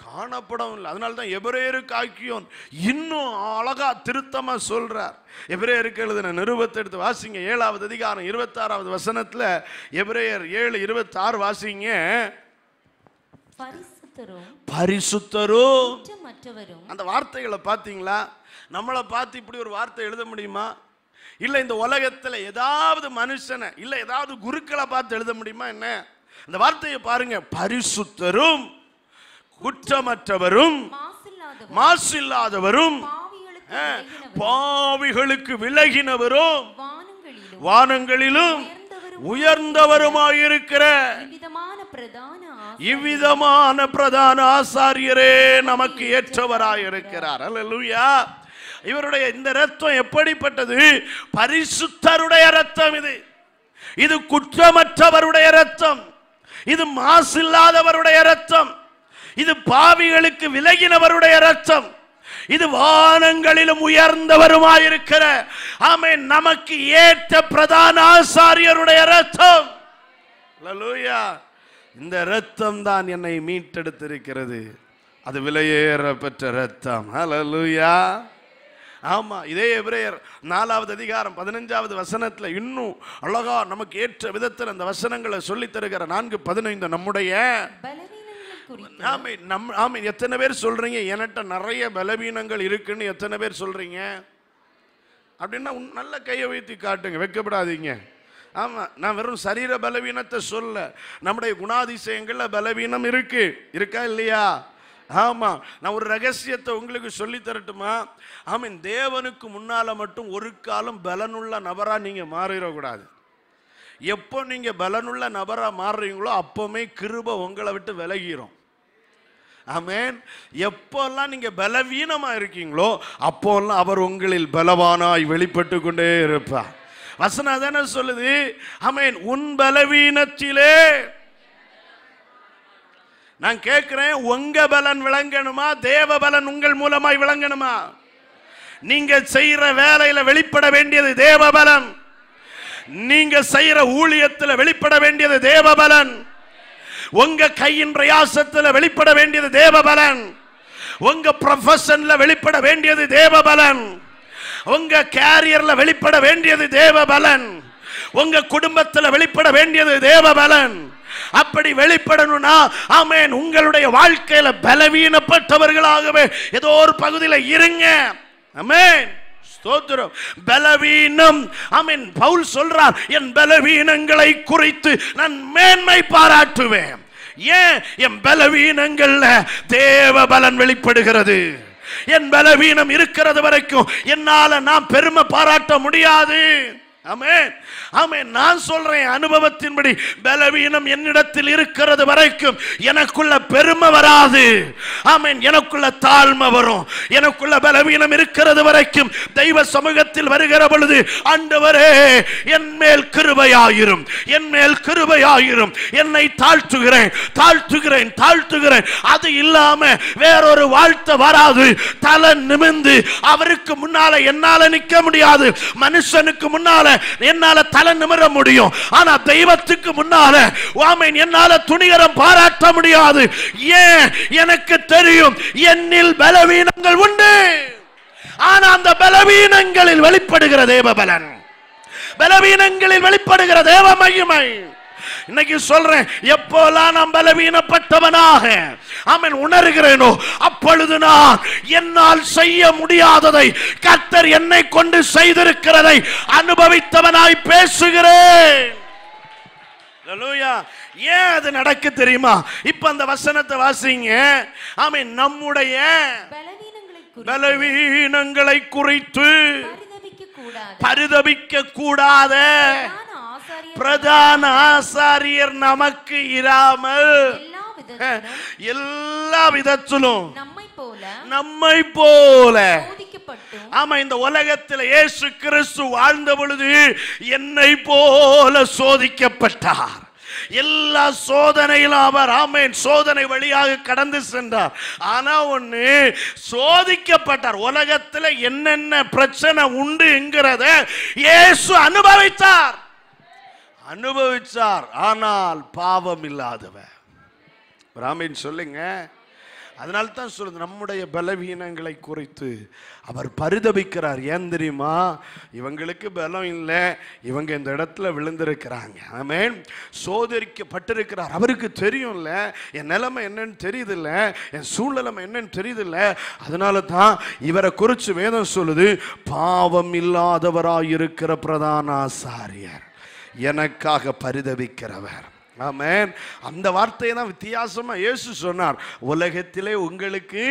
காணப்படவும் இல்லை. அதனால தான் எபிரேயருக்கு ஆக்கியோன் இன்னும் அழகா திருத்தமா சொல்றார். எபிரேயருக்கு எழுதின நிருபத்தை எடுத்து வாசிங்க. 7வது அதிகாரம் 26வது வசனத்தில் எபிரேயர் 7:26 வாசிங்க. பரிசுத்தரும் அந்த வார்த்தைகளை பார்த்தீங்களா? நம்மளை பார்த்து இப்படி ஒரு வார்த்தை எழுத முடியுமா? இல்லை இந்த உலகத்தில் ஏதாவது மனுஷனை, இல்லை ஏதாவது குருக்களை பார்த்து எழுத முடியுமா? என்ன இந்த வார்த்தையை பாருங்க. பரிசுத்தரும் குற்றமற்றவரும் மாசில்லாதவரும் பாவிகளுக்கு விலகினவரும் வானங்களிலும் உயர்ந்தவருமாயிருக்கிற இவ்விதமான பிரதான ஆசாரியரே நமக்கு ஏற்றவராயிருக்கிறார். அல்லேலூயா. இவருடைய இந்த ரத்தம் எப்படிப்பட்டது? பரிசுத்தருடைய ரத்தம். இது குற்றமற்றவருடைய ரத்தம், இது மாசில்லாதவருடைய ரத்தம், இது பாவிகளுக்கு விலகினவருடைய ரத்தம், இது வானங்களிலும் உயர்ந்தவருமாயிருக்கிற ஆமென் நமக்கு ஏற்ற பிரதான ஆசாரியருடைய ரத்தம். அல்லேலூயா. இந்த ரத்தம் தான் என்னை மீட்டெடுத்திருக்கிறது. அது விலையேறப்பெற்ற ரத்தம். அல்லேலூயா. ஆமா, இதே எபிரேயர் 4வது அதிகாரம் 15வது வசனத்துல இன்னும் அழகா நமக்கு ஏற்ற விதத்தில் அந்த வசனங்களை சொல்லி தருகிற 4:15 நம்முடைய எத்தனை பேர் சொல்றீங்க என்கிட்ட நிறைய பலவீனங்கள் இருக்குன்னு? எத்தனை பேர் சொல்றீங்க? அப்படின்னா நல்ல கையை வைத்து காட்டுங்க, வெட்கப்படாதீங்க. ஆமா, நான் வெறும் சரீர பலவீனத்தை சொல்ல, நம்முடைய குணாதிசயங்கள்ல பலவீனம் இருக்கா இல்லையா? ஆமா, நான் ஒரு ரகசியத்தை உங்களுக்கு சொல்லி தரட்டுமா? ஆமீன். தேவனுக்கு முன்னால மட்டும் ஒரு காலம் பலனுள்ள நபரா நீங்க மாறிடக்கூடாது. எப்போ நீங்க பலனுள்ள நபரா மாறுறீங்களோ அப்பவுமே கிருபை உங்களை விட்டு விலகிரும். ஆமென். எப்போல்லாம் நீங்க பலவீனமா இருக்கீங்களோ அப்போல்லாம் அவர் உங்களில் பலவானாய் வெளிப்பட்டு கொண்டே இருப்பார். வசனம் தானே சொல்லுது. ஆமென். உன் பலவீனத்திலே நான் கேட்கிறேன், உங்க பலன் விளங்கணுமா? தேவ பலன் உங்கள் மூலமாய் விளங்கணுமா? நீங்க செய்யற வேலையில வெளிப்பட வேண்டியது தேவ பலன். நீங்க செய்யற ஊழியத்தில் வெளிப்பட வேண்டியது தேவ பலன். உங்க கையின் பிரயாசத்தில் வெளிப்பட வேண்டியது தேவ பலன். உங்க ப்ரொஃபஷன்ல வெளிப்பட வேண்டியது தேவ பலன். உங்க கேரியர்ல வெளிப்பட வேண்டியது தேவ பலன். உங்க குடும்பத்தில் வெளிப்பட வேண்டியது தேவ பலன். அப்படி வெளிப்படணும்னா ஆமென் உங்களுடைய வாழ்க்கையில பலவீனப்பட்டவர்களாகவே ஏதோ ஒரு பகுதியில் இருங்க. ஆமென். ஸ்தோத்திரம். பலவீனம். ஆமென். பவுல் சொல்றார், என் பலவீனங்களை குறித்து நான் மேன்மை பாராட்டுவேன். ஏன்? என் பலவீனங்கள்ல தேவ பலன் வெளிப்படுகிறது. என் பலவீனம் இருக்கிறது வரைக்கும் என்னால நான் பெருமை பாராட்ட முடியாது. ஆமென் ஆமென். நான் சொல்றேன் அனுபவத்தின்படி, பலவீனம் என்னிடத்தில் இருக்கிறது வரைக்கும் எனக்குள்ள பெருமை வராது. ஆமென். எனக்குள்ள தாழ்மை வரும். எனக்குள்ள பலவீனம் இருக்கிறது வரைக்கும் தெய்வ சமூகத்தில் வருகிற பொழுது, ஆண்டவரே என் மேல் கிருபையாயிரும், என் மேல் கிருபையாயிரும், என்னை தாழ்த்துகிறேன் தாழ்த்துகிறேன் தாழ்த்துகிறேன். அது இல்லாம வேறொரு வாழ்த்து வராது. தலை நிமிர்ந்து அவருக்கு முன்னால என்னால நிக்க முடியாது. மனுஷனுக்கு முன்னால என்னால தலை நிமிர முடியும், ஆனா தெய்வத்துக்கு முன்னால ஆமென் என்னால துணிகரம் பாராட்ட முடியாது. ஏன்? எனக்கு தெரியும் என்னில் பலவீனங்கள் உண்டு, ஆனா அந்த பலவீனங்களில் வெளிப்படுகிற தேவ பலன், பலவீனங்களில் வெளிப்படுகிற தேவ மகிமை. இன்னைக்கு சொல்றேன், எப்போலாம் நான் பலவீனப்பட்டவனாக ஆமென் உணர்கிறேனோ, அப்பொழுது நான் என்னால் செய்ய முடியாததை கர்த்தர் என்னை கொண்டு செய்திருக்கிறதை அனுபவித்தவனாய் பேசுகிறேன். ஹல்லேலூயா. ஏன் அது நடக்கு தெரியுமா? இப்ப அந்த வசனத்தை வாசிங்க. ஆமென். நம்முடைய பலவீனங்களை குறித்து பரிதபிக்க கூடாத பிரதான ஆசாரியர் நமக்கு இராமல் எல்லா விதத்திலும் நம்மை போல, ஆமா, இந்த உலகத்தில் இயேசு கிறிஸ்து வாழ்ந்த பொழுது என்னை போல சோதிக்கப்பட்டார். எல்லா சோதனையிலும் அவர் ஆமென் சோதனை வழியாக கடந்து சென்றார். ஆனா ஒண்ணு, சோதிக்கப்பட்டார். உலகத்தில் என்னென்ன பிரச்சனை உண்டு என்கிறத இயேசு அனுபவித்தார். ஆனால் பாவம் இல்லாதவர். ஆமென் சொல்லுங்க. அதனால தான் சொல்லுது, நம்முடைய பலவீனங்களை குறித்து அவர் பரிதபிக்கிறார். ஏன் தெரியுமா? இவங்களுக்கு பலம் இல்லை, இவங்க இந்த இடத்துல விழுந்திருக்கிறாங்க. ஆமென். சோதரிக்கப்பட்டிருக்கிறார். அவருக்கு தெரியும்ல, என் நிலைமை என்னன்னு தெரியுதில்ல, என் சூழ்நிலைமை என்னன்னு தெரியுதில்ல. அதனால தான் இவரை குறித்து வேதம் சொல்லுது, பாவம் இல்லாதவராயிருக்கிற பிரதான ஆசாரியர் எனக்காக பரிதபிக்கிறவர். ஆமென். அந்த வார்த்தையை தான் வித்தியாசமா இயேசு சொன்னார். உலகத்திலே உங்களுக்கு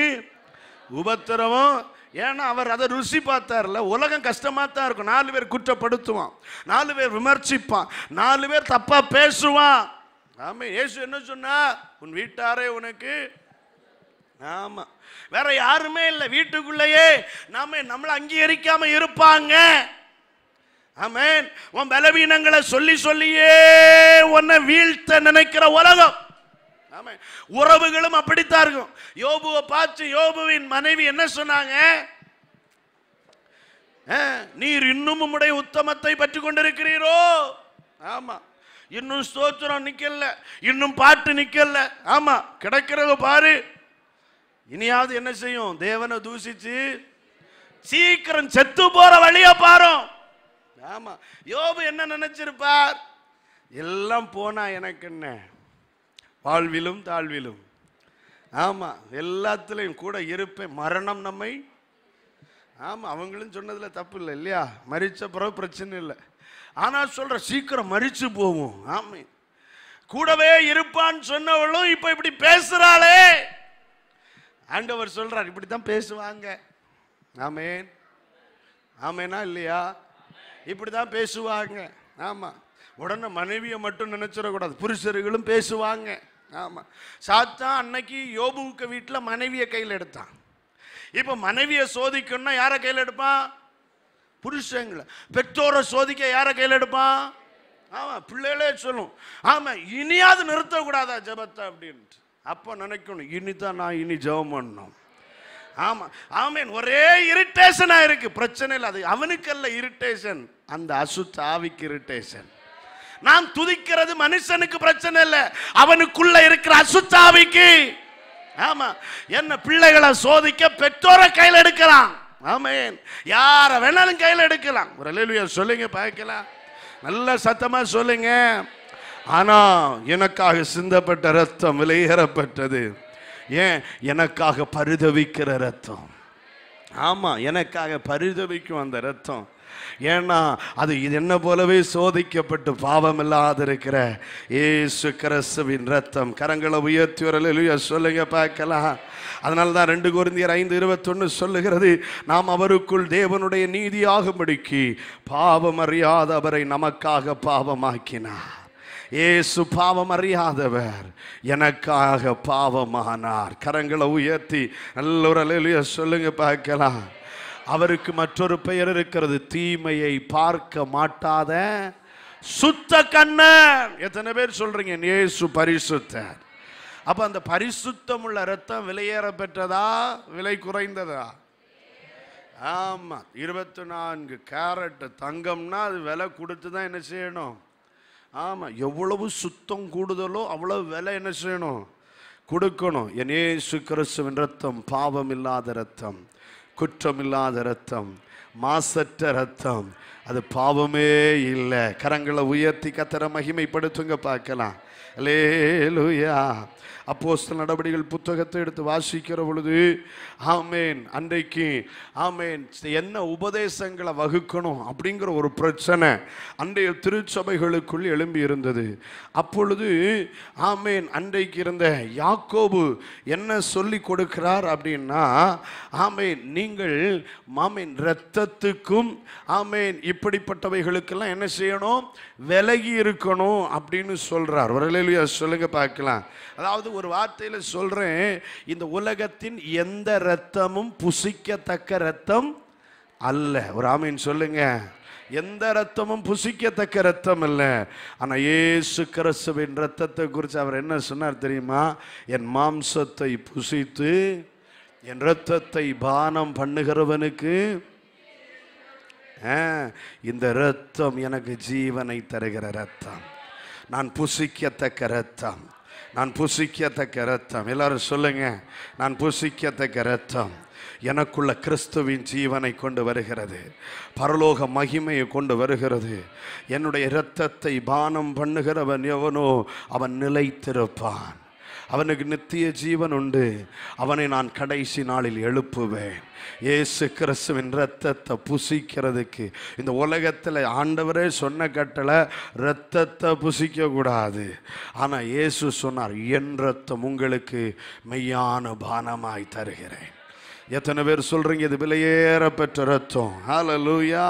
உபத்திரவம். ஏன்னா அவர் அதை ருசி பார்த்தார்ல. உலகம் கஷ்டமா தான் இருக்கும். 4 பேர் குற்றப்படுத்துவான், 4 பேர் விமர்சிப்பான், 4 பேர் தப்பா பேசுவான். ஆமா. இயேசு என்ன சொன்னா? உன் வீட்டாரே உனக்கு, ஆமா, வேற யாருமே இல்லை. வீட்டுக்குள்ளேயே நம்மளை அங்கீகரிக்காம இருப்பாங்க. ஆமென். உன் பலவீனங்களை சொல்லி சொல்லியே உன்னை வீழ்த்த நினைக்கிற உலகம். ஆமென். உறவுகளும் அப்படித்தான் இருக்கும். யோபுவை பார்த்து யோபுவின் மனைவி என்ன சொன்னாங்க? நீர் இன்னும் உம்முடைய உத்தமத்தை பற்றி கொண்டிருக்கிறீரோ? ஆமா. இன்னும் ஸ்தோத்திரம் நிக்கல, இன்னும் பாட்டு நிக்கல. ஆமா, கிடைக்கிறத பாரு. இனியாவது என்ன செய்யும்? தேவனை தூசிச்சு சீக்கிரம் செத்து போற வழிய பாரு. ஆமா. யோபு என்ன நினைச்சிருப்பார்? எல்லாம் போனா எனக்கு என்ன, வாழ்விலும் தாழ்விலும், ஆமா, எல்லாத்துலயும் கூட இருப்பேன். மரணம் நம்மை, ஆமா, அவங்களும் சொன்னதுல தப்பு இல்லை இல்லையா? மரிச்ச பிறகு பிரச்சனை இல்லை. ஆனா சொல்ற சீக்கிரம் மரிச்சு போவோம். ஆமா. கூடவே இருப்பான்னு சொன்னவளும் இப்ப இப்படி பேசுறாளே. ஆண்டவர் சொல்றார், இப்படித்தான் பேசுவாங்க. ஆமேன். ஆமேனா இல்லையா? இப்படிதான் பேசுவாங்க. ஆமா. உடனே மனைவியை மட்டும் நினைச்சிடக்கூடாது, புருஷர்களும் பேசுவாங்க. ஆமா. சாத்தான் அன்னைக்கு யோபுவுக்கு வீட்டில் மனைவியை கையில் எடுத்தான். இப்ப மனைவியை சோதிக்கணும்னா யாரை கையில் எடுப்பான்? புருஷங்களை. பெற்றோரை சோதிக்க யாரை கையில் எடுப்பான்? ஆமா, பிள்ளைகளே சொல்லும். ஆமா, இனியாவது நிறுத்தக்கூடாதா ஜெபத்தை அப்படின்ட்டு. அப்போ நினைக்கணும், இனிதான் நான் இனி ஜெபம் பண்ணணும். ஆமா. ஆமேன். ஒரே இரிட்டேஷனா இருக்கு. பிரச்சனை இல்லை, அது அவனுக்கு அல்ல இரிட்டேஷன், அந்த அசுத்த ஆவிக்கு இரிட்டேஷன். நான் துதிக்கிறது மனுஷனுக்கு பிரச்சனை இல்லை, அவனுக்குள்ள இருக்கிற அசுத்த ஆவிக்கு. ஆமா. என்ன பிள்ளைகளை சோதிக்க பெற்றோரை கையில் எடுக்கலாம். ஆமேன். யார வேணாலும் கையில் எடுக்கலாம். ஒரு அல்லேலூயா சொல்லுங்க பார்க்கலாம். நல்ல சத்தமா சொல்லுங்க. ஆனா எனக்காக சிந்தப்பட்ட ரத்தம் விலையேறப்பட்டது. ஏன்? எனக்காக பரிதவிக்கிற ரத்தம். ஆமா, எனக்காக பரிதவிக்கும் அந்த ரத்தம். ஏன்னா அது இது என்ன போலவே சோதிக்கப்பட்டு பாவம் இல்லாதிருக்கிற இயேசு கிறிஸ்துவின் ரத்தம். கரங்களை உயர்த்தி ஒரு அல்லேலூயா சொல்லுங்க பார்க்கலாம். அதனால தான் 2 கொரிந்தியர் 5:21 சொல்லுகிறது, நாம் அவருக்குள் தேவனுடைய நீதியாகும்படிக்கு பாவம் அறியாத அவரை நமக்காக பாவமாக்கினார். இயேசு பாவம் அறியாதவர், எனக்காக பாவமானார். கரங்களை உயர்த்தி நல்ல ஒரு அல்லேலூயா சொல்லுங்க பார்க்கலாம். அவருக்கு மற்றொரு பெயர் இருக்கிறது, தீமையை பார்க்க மாட்டாத சுத்த கண்ணன். எத்தனை பேர் சொல்றீங்க இயேசு பரிசுத்தர்? அப்ப அந்த பரிசுத்தம் உள்ள ரத்தம் விலையேற பெற்றதா, விலை குறைந்ததா? ஆமா, 24 கேரட் தங்கம்னா அது விலை கொடுத்து தான் என்ன செய்யணும்? ஆமா, எவ்வளவு சுத்தம் கூடுதலோ அவ்வளவு விலை என்ன செய்யணும்? கொடுக்கணும். என் இயேசு கிறிஸ்துவின் ரத்தம் பாவம் இல்லாத ரத்தம், குற்றம் இல்லாத ரத்தம், மாசற்ற ரத்தம், அது பாவமே இல்லை. கரங்களை உயர்த்தி கர்த்தரை மகிமைப்படுத்துங்க பார்க்கலாம். அல்லேலூயா. அப்போஸ்தலர் நடபடிகள் புத்தகத்தை எடுத்து வாசிக்கிற பொழுது ஆமேன், அன்றைக்கு ஆமேன் என்ன உபதேசங்களை வகுக்கணும் அப்படிங்கிற ஒரு பிரச்சனை அன்றைய திருச்சபைகளுக்குள் எழும்பி இருந்தது. அப்பொழுது ஆமேன் அன்றைக்கு இருந்த யாக்கோபு என்ன சொல்லி கொடுக்கிறார் அப்படின்னா, ஆமேன் நீங்கள் ஆமேன் இரத்தத்துக்கும் ஆமேன் இப்படிப்பட்டவைகளுக்கெல்லாம் என்ன செய்யணும்? விலகி இருக்கணும் அப்படின்னு சொல்றார். ஒரு அல்லேலூயா சொல்லுங்க பார்க்கலாம். அதாவது ஒரு வார்த்தையில் சொல்றேன், இந்த உலகத்தின் எந்த இரத்தமும் புசிக்கத்தக்க இரத்தம் அல்ல. ஒரு ஆமீன் சொல்லுங்க. எந்த இரத்தமும் புசிக்கத்தக்க இரத்தம் இல்லை. ஆனா இயேசு கிறிஸ்துவின் இரத்தத்தை குறித்து அவர் என்ன சொன்னார் தெரியுமா? என் மாம்சத்தை புசித்து என் இரத்தத்தை பானம் பண்ணுகிறவனுக்கு இந்த இரத்தம் எனக்கு ஜீவனை தருகிற இரத்தம், நான் புசிக்கத்தக்க இரத்தம், நான் புசிக்கத்தக்க இரத்தம். எல்லாரும் சொல்லுங்க, நான் புசிக்கத்தக்க இரத்தம். எனக்குள்ள கிறிஸ்துவின் ஜீவனை கொண்டு வருகிறது, பரலோக மகிமையை கொண்டு வருகிறது. என்னுடைய இரத்தத்தை பானம் பண்ணுகிறவன் எவனோ அவன் நிலைத்திருப்பான், அவனுக்கு நித்திய ஜீவன் உண்டு, அவனை நான் கடைசி நாளில் எழுப்புவேன். இயேசு கிறிஸ்துவின் இரத்தத்தை புசிக்கிறதுக்கு இந்த உலகத்தில் ஆண்டவரே சொன்ன கட்டளை இரத்தத்தை புசிக்க கூடாது. ஆனால் இயேசு சொன்னார், என் இரத்தம் உங்களுக்கு மெய்யான பானமாய் தருகிறேன். எத்தனை பேர் சொல்றீங்க இது விலையேற பெற்ற ரத்தம்? ஹல்லேலூயா.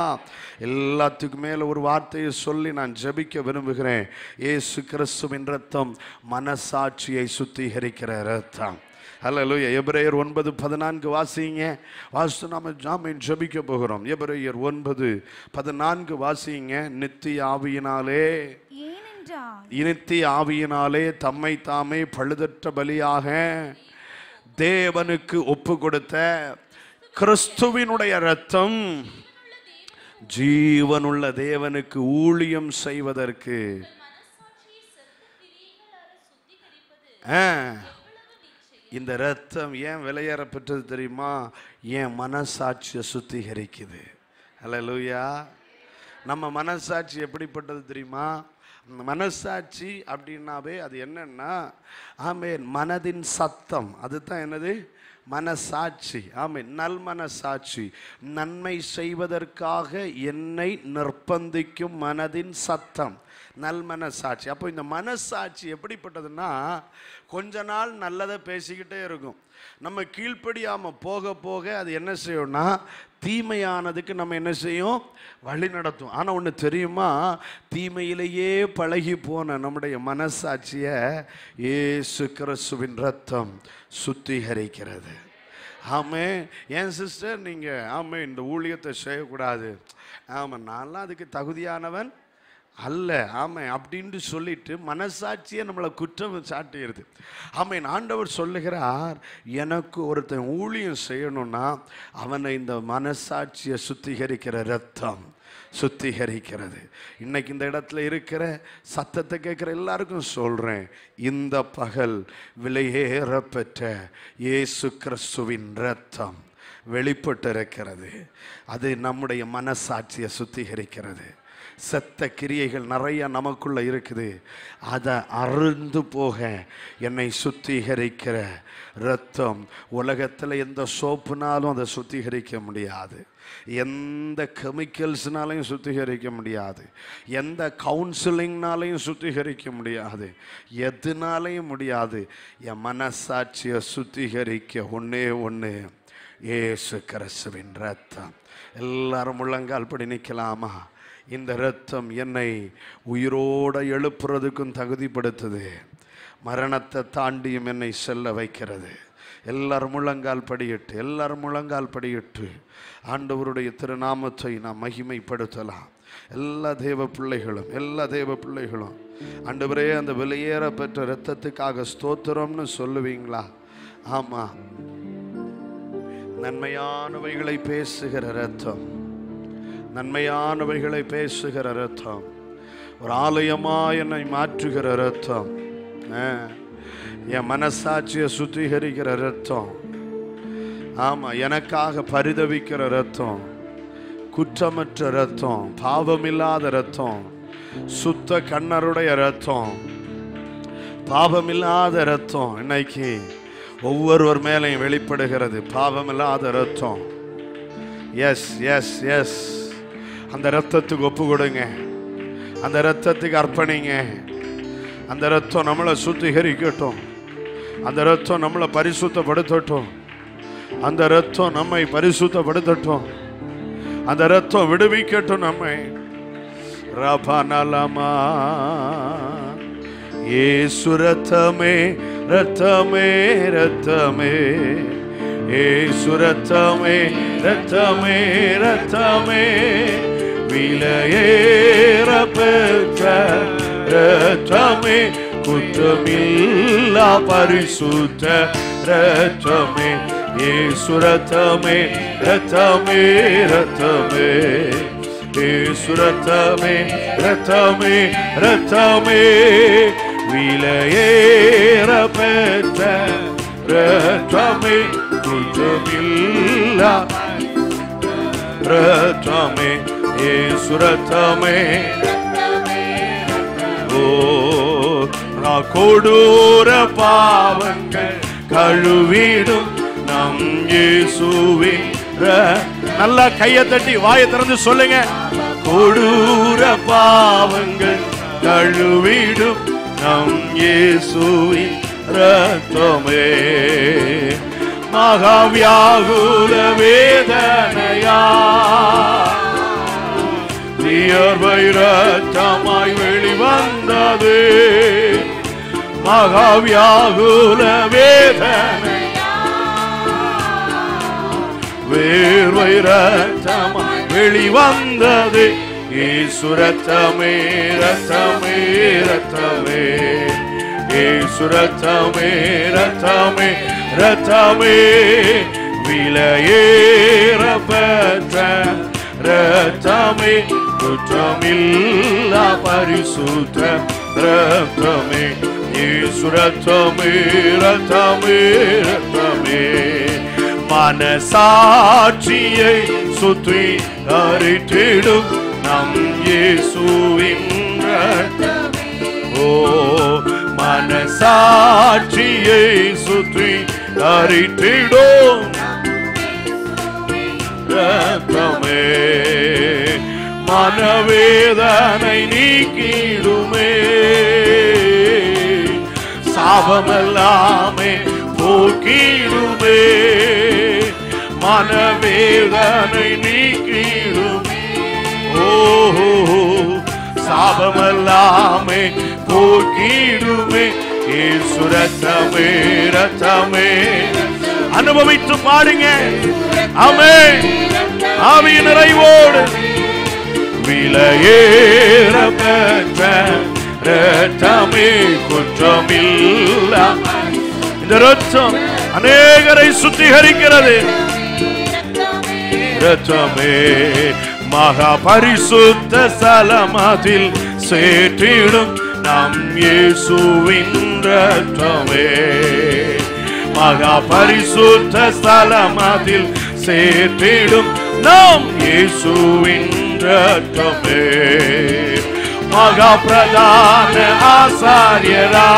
எல்லாத்துக்கும் மேல ஒரு வார்த்தையை சொல்லி நான் ஜெபிக்க விரும்புகிறேன். இயேசு கிறிஸ்துவின் ரத்தம் மனசாட்சியை சுத்திகரிக்கிற ரத்தம். ஹல்லேலூயா. எபிரேயர் 9:14 வாசிங்க. வாசித்து நாம ஜெபிக்க போகிறோம். எபிரேயர் 9:14 வாசிங்க. நித்திய ஆவியினாலே தம்மை தாமே பழுதற்ற பலியாக தேவனுக்கு ஒப்பு கொடுத்த கிறிஸ்துவினுடைய இரத்தம் ஜீவனுள்ள தேவனுக்கு ஊழியம் செய்வதற்கு இந்த இரத்தம் ஏன் விலையேற பெற்றது தெரியுமா? ஏன் மனசாட்சியை சுத்திகரிக்குது. ஹல்லேலூயா. நம்ம மனசாட்சி எப்படிப்பட்டது தெரியுமா? மனசாட்சி அப்படின்னாவே அது என்னன்னா ஆமேன் மனதின் சத்தம். அதுதான் என்னது? மனசாட்சி. ஆமேன், நல் மனசாட்சி, நன்மை செய்வதற்காக என்னை நிர்பந்திக்கும் மனதின் சத்தம், நல் மனசாட்சி. அப்போ இந்த மனசாட்சி எப்படிப்பட்டதுன்னா, கொஞ்ச நாள் நல்லதை பேசிக்கிட்டே இருக்கும், நம்ம கீழ்ப்படியாமல் போக போக அது என்ன செய்யும்னா தீமையானதுக்கு நம்ம என்ன செய்யும்? வழி நடத்தும். ஆனால் ஒன்று தெரியுமா? தீமையிலேயே பழகி போன நம்முடைய மனசாட்சியை இயேசு கிறிஸ்துவின் ரத்தம் சுத்திகரிக்கிறது. ஆமே, ஏன் சிஸ்டர் நீங்கள் ஆமே இந்த ஊழியத்தை செய்யக்கூடாது, ஆமாம் நான்லாம் அதுக்கு தகுதியானவன் அல்ல, ஆமாம் அப்படின்ட்டு சொல்லிட்டு மனசாட்சியை நம்மளை குற்றம் சாட்டிடுது. ஆமாம், ஆண்டவர் சொல்லுகிறார், எனக்கு ஒருத்தன் ஊழியம் செய்யணும்னா அவனை இந்த மனசாட்சியை சுத்திகரிக்கிற ரத்தம் சுத்திகரிக்கிறது. இன்னைக்கு இந்த இடத்துல இருக்கிற சத்தத்தை கேட்குற எல்லாருக்கும் சொல்கிறேன், இந்த பகல் விலையேற பெற்ற இயேசு கிறிஸ்துவின் ரத்தம் வெளிப்பட்டு இருக்கிறது. அது நம்முடைய மனசாட்சியை சுத்திகரிக்கிறது. செத்த கிரியைகள் நிறைய நமக்குள்ள இருக்குது, அதை அருந்து போக என்னை சுத்திகரிக்கிற ரத்தம். உலகத்தில் எந்த சோப்புனாலும் அதை சுத்திகரிக்க முடியாது. எந்த கெமிக்கல்ஸ்னாலையும் சுத்திகரிக்க முடியாது, எந்த கவுன்சிலிங்னாலையும் சுத்திகரிக்க முடியாது, எதுனாலையும் முடியாது. என் மனசாட்சியை சுத்திகரிக்க ஒன்னே ஒன்று, இயேசு கிறிஸ்துவின் ரத்தம். எல்லாரும் முழங்கால் படி நிற்கலாமா? இந்த ரத்தம் என்னை உயிரோடு எழுப்புறதுக்கும் தகுதிப்படுத்துது, மரணத்தை தாண்டியும் என்னை செல்ல வைக்கிறது. எல்லாரும் முழங்கால் படியிட்டு, எல்லாரும் முழங்கால் படியிட்டு ஆண்டவருடைய திருநாமத்தை நாம் மகிமைப்படுத்தலாம். எல்லா தேவ பிள்ளைகளும் ஆண்டவரே அந்த வெளியேற பெற்ற இரத்தத்துக்காக ஸ்தோத்திரம்னு சொல்லுவீங்களா? ஆமா, நன்மையானவைகளை பேசுகிற இரத்தம், நன்மையானவைகளை பேசுகிற இரத்தம், ஒரு ஆலயமா என்னை மாற்றுகிற இரத்தம், என் மனசாட்சியை சுத்திகரிக்கிற இரத்தம், ஆமா எனக்காக பரிதவிக்கிற இரத்தம், குற்றமற்ற இரத்தம், பாவமில்லாத இரத்தம், சுத்த கண்ணருடைய இரத்தம், பாவமில்லாத இரத்தம் இன்னைக்கு ஒவ்வொருவர் மேலையும் வெளிப்படுகிறது. பாவமில்லாத இரத்தம். எஸ் எஸ் எஸ் அந்த இரத்தத்துக்கு ஒப்பு கொடுங்க, அந்த இரத்தத்துக்கு அர்ப்பணிங்க. அந்த இரத்தம் நம்மளை சுத்திகரிக்கட்டும், அந்த இரத்தம் நம்மளை பரிசுத்தப்படுத்தட்டும், அந்த இரத்தம் நம்மை பரிசுத்தப்படுத்தட்டும், அந்த இரத்தம் விடுவிக்கட்டும் நம்மை. ரபனலமா இயேசு ரத்தமே ரத்தமே ரத்தமே, இயேசு ரத்தமே ரத்தமே ரத்தமே, விலையேற பெற்ற ரத்தமே, குற்றமில்லா பரிசுத்த ரத்தமே, இயேசு ரத்தமே ரத்தமே ரத்தமே, இயேசு ரத்தமே ரத்தமே ரத்தமே, விலையேற பெற்ற ரத்தமே, குற்றமில்லா ரத்தமே, இயேசு ரத்தமே. கொடூர பாவங்கள் கழுவிடும் நம் இயேசுவின். நல்லா கையை தட்டி வாயை திறந்து சொல்லுங்க. கொடூர பாவங்கள் கழுவிடும் நம் இயேசுவின் ரத்தமே, மகாவியாகுல வேதனையா வியர்வை ரத்தமாய் வெளிவந்தது, மகாவியாகுல வேதனை வேர்வை ரத்தமாய் வெளிவந்தது, இயேசு ரத்தமே ரத்தமே ரத்தமே, இயேசு ரத்தமே ரத்தமே ரத்தமே, விலையேற பெற்ற ரத்தமே, குற்றமில்லா பரிசுத்த ரத்தமே, இயேசு ரத்தமே ரத்தமே ரத்தமே, மனசாட்சியை சுத்திகரித்திடும் நம் இயேசுவின் ரத்தமே. ஓ மனசாட்சியை சுத்திகரித்திடும் ரத்தமே, மனவேதனை நீக்கிடுமே, சாபமெல்லாமே போக்கிடுமே, மனவேதனை நீக்கிடுமே, ஓஹோ சாபமெல்லாமே போக்கிடுமே, இயேசு ரத்தமே ரத்தமே. அனுபவித்து பாருங்க. ஆமென். ஆவியின் நிறைவோடு விலையேற பெற்ற ரத்தமே, குற்றமில்லா. இந்த ரத்தம் அநேகரை சுத்திகரிக்கிறது. ரத்தமே மகா பரிசுத்த ஸ்தலமதில் சேற்றிடும் நம் இயேசுவின் ரத்தமே, மகா பரிசுத்த ஸ்தலமதில் சேற்றிடும் நம் இயேசுவின் ரத்தமே, மகா பிரதான ஆசாரியரா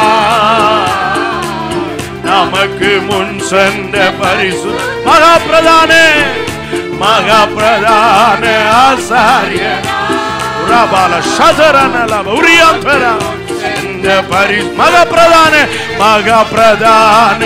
நமக்கு முன் சென்ற பரிசு மகா பிரதான மகாபிரதான ஆசாரியர் உராபால சதரனல உரியந்தரா இந்த பரிசு மகாபிரதான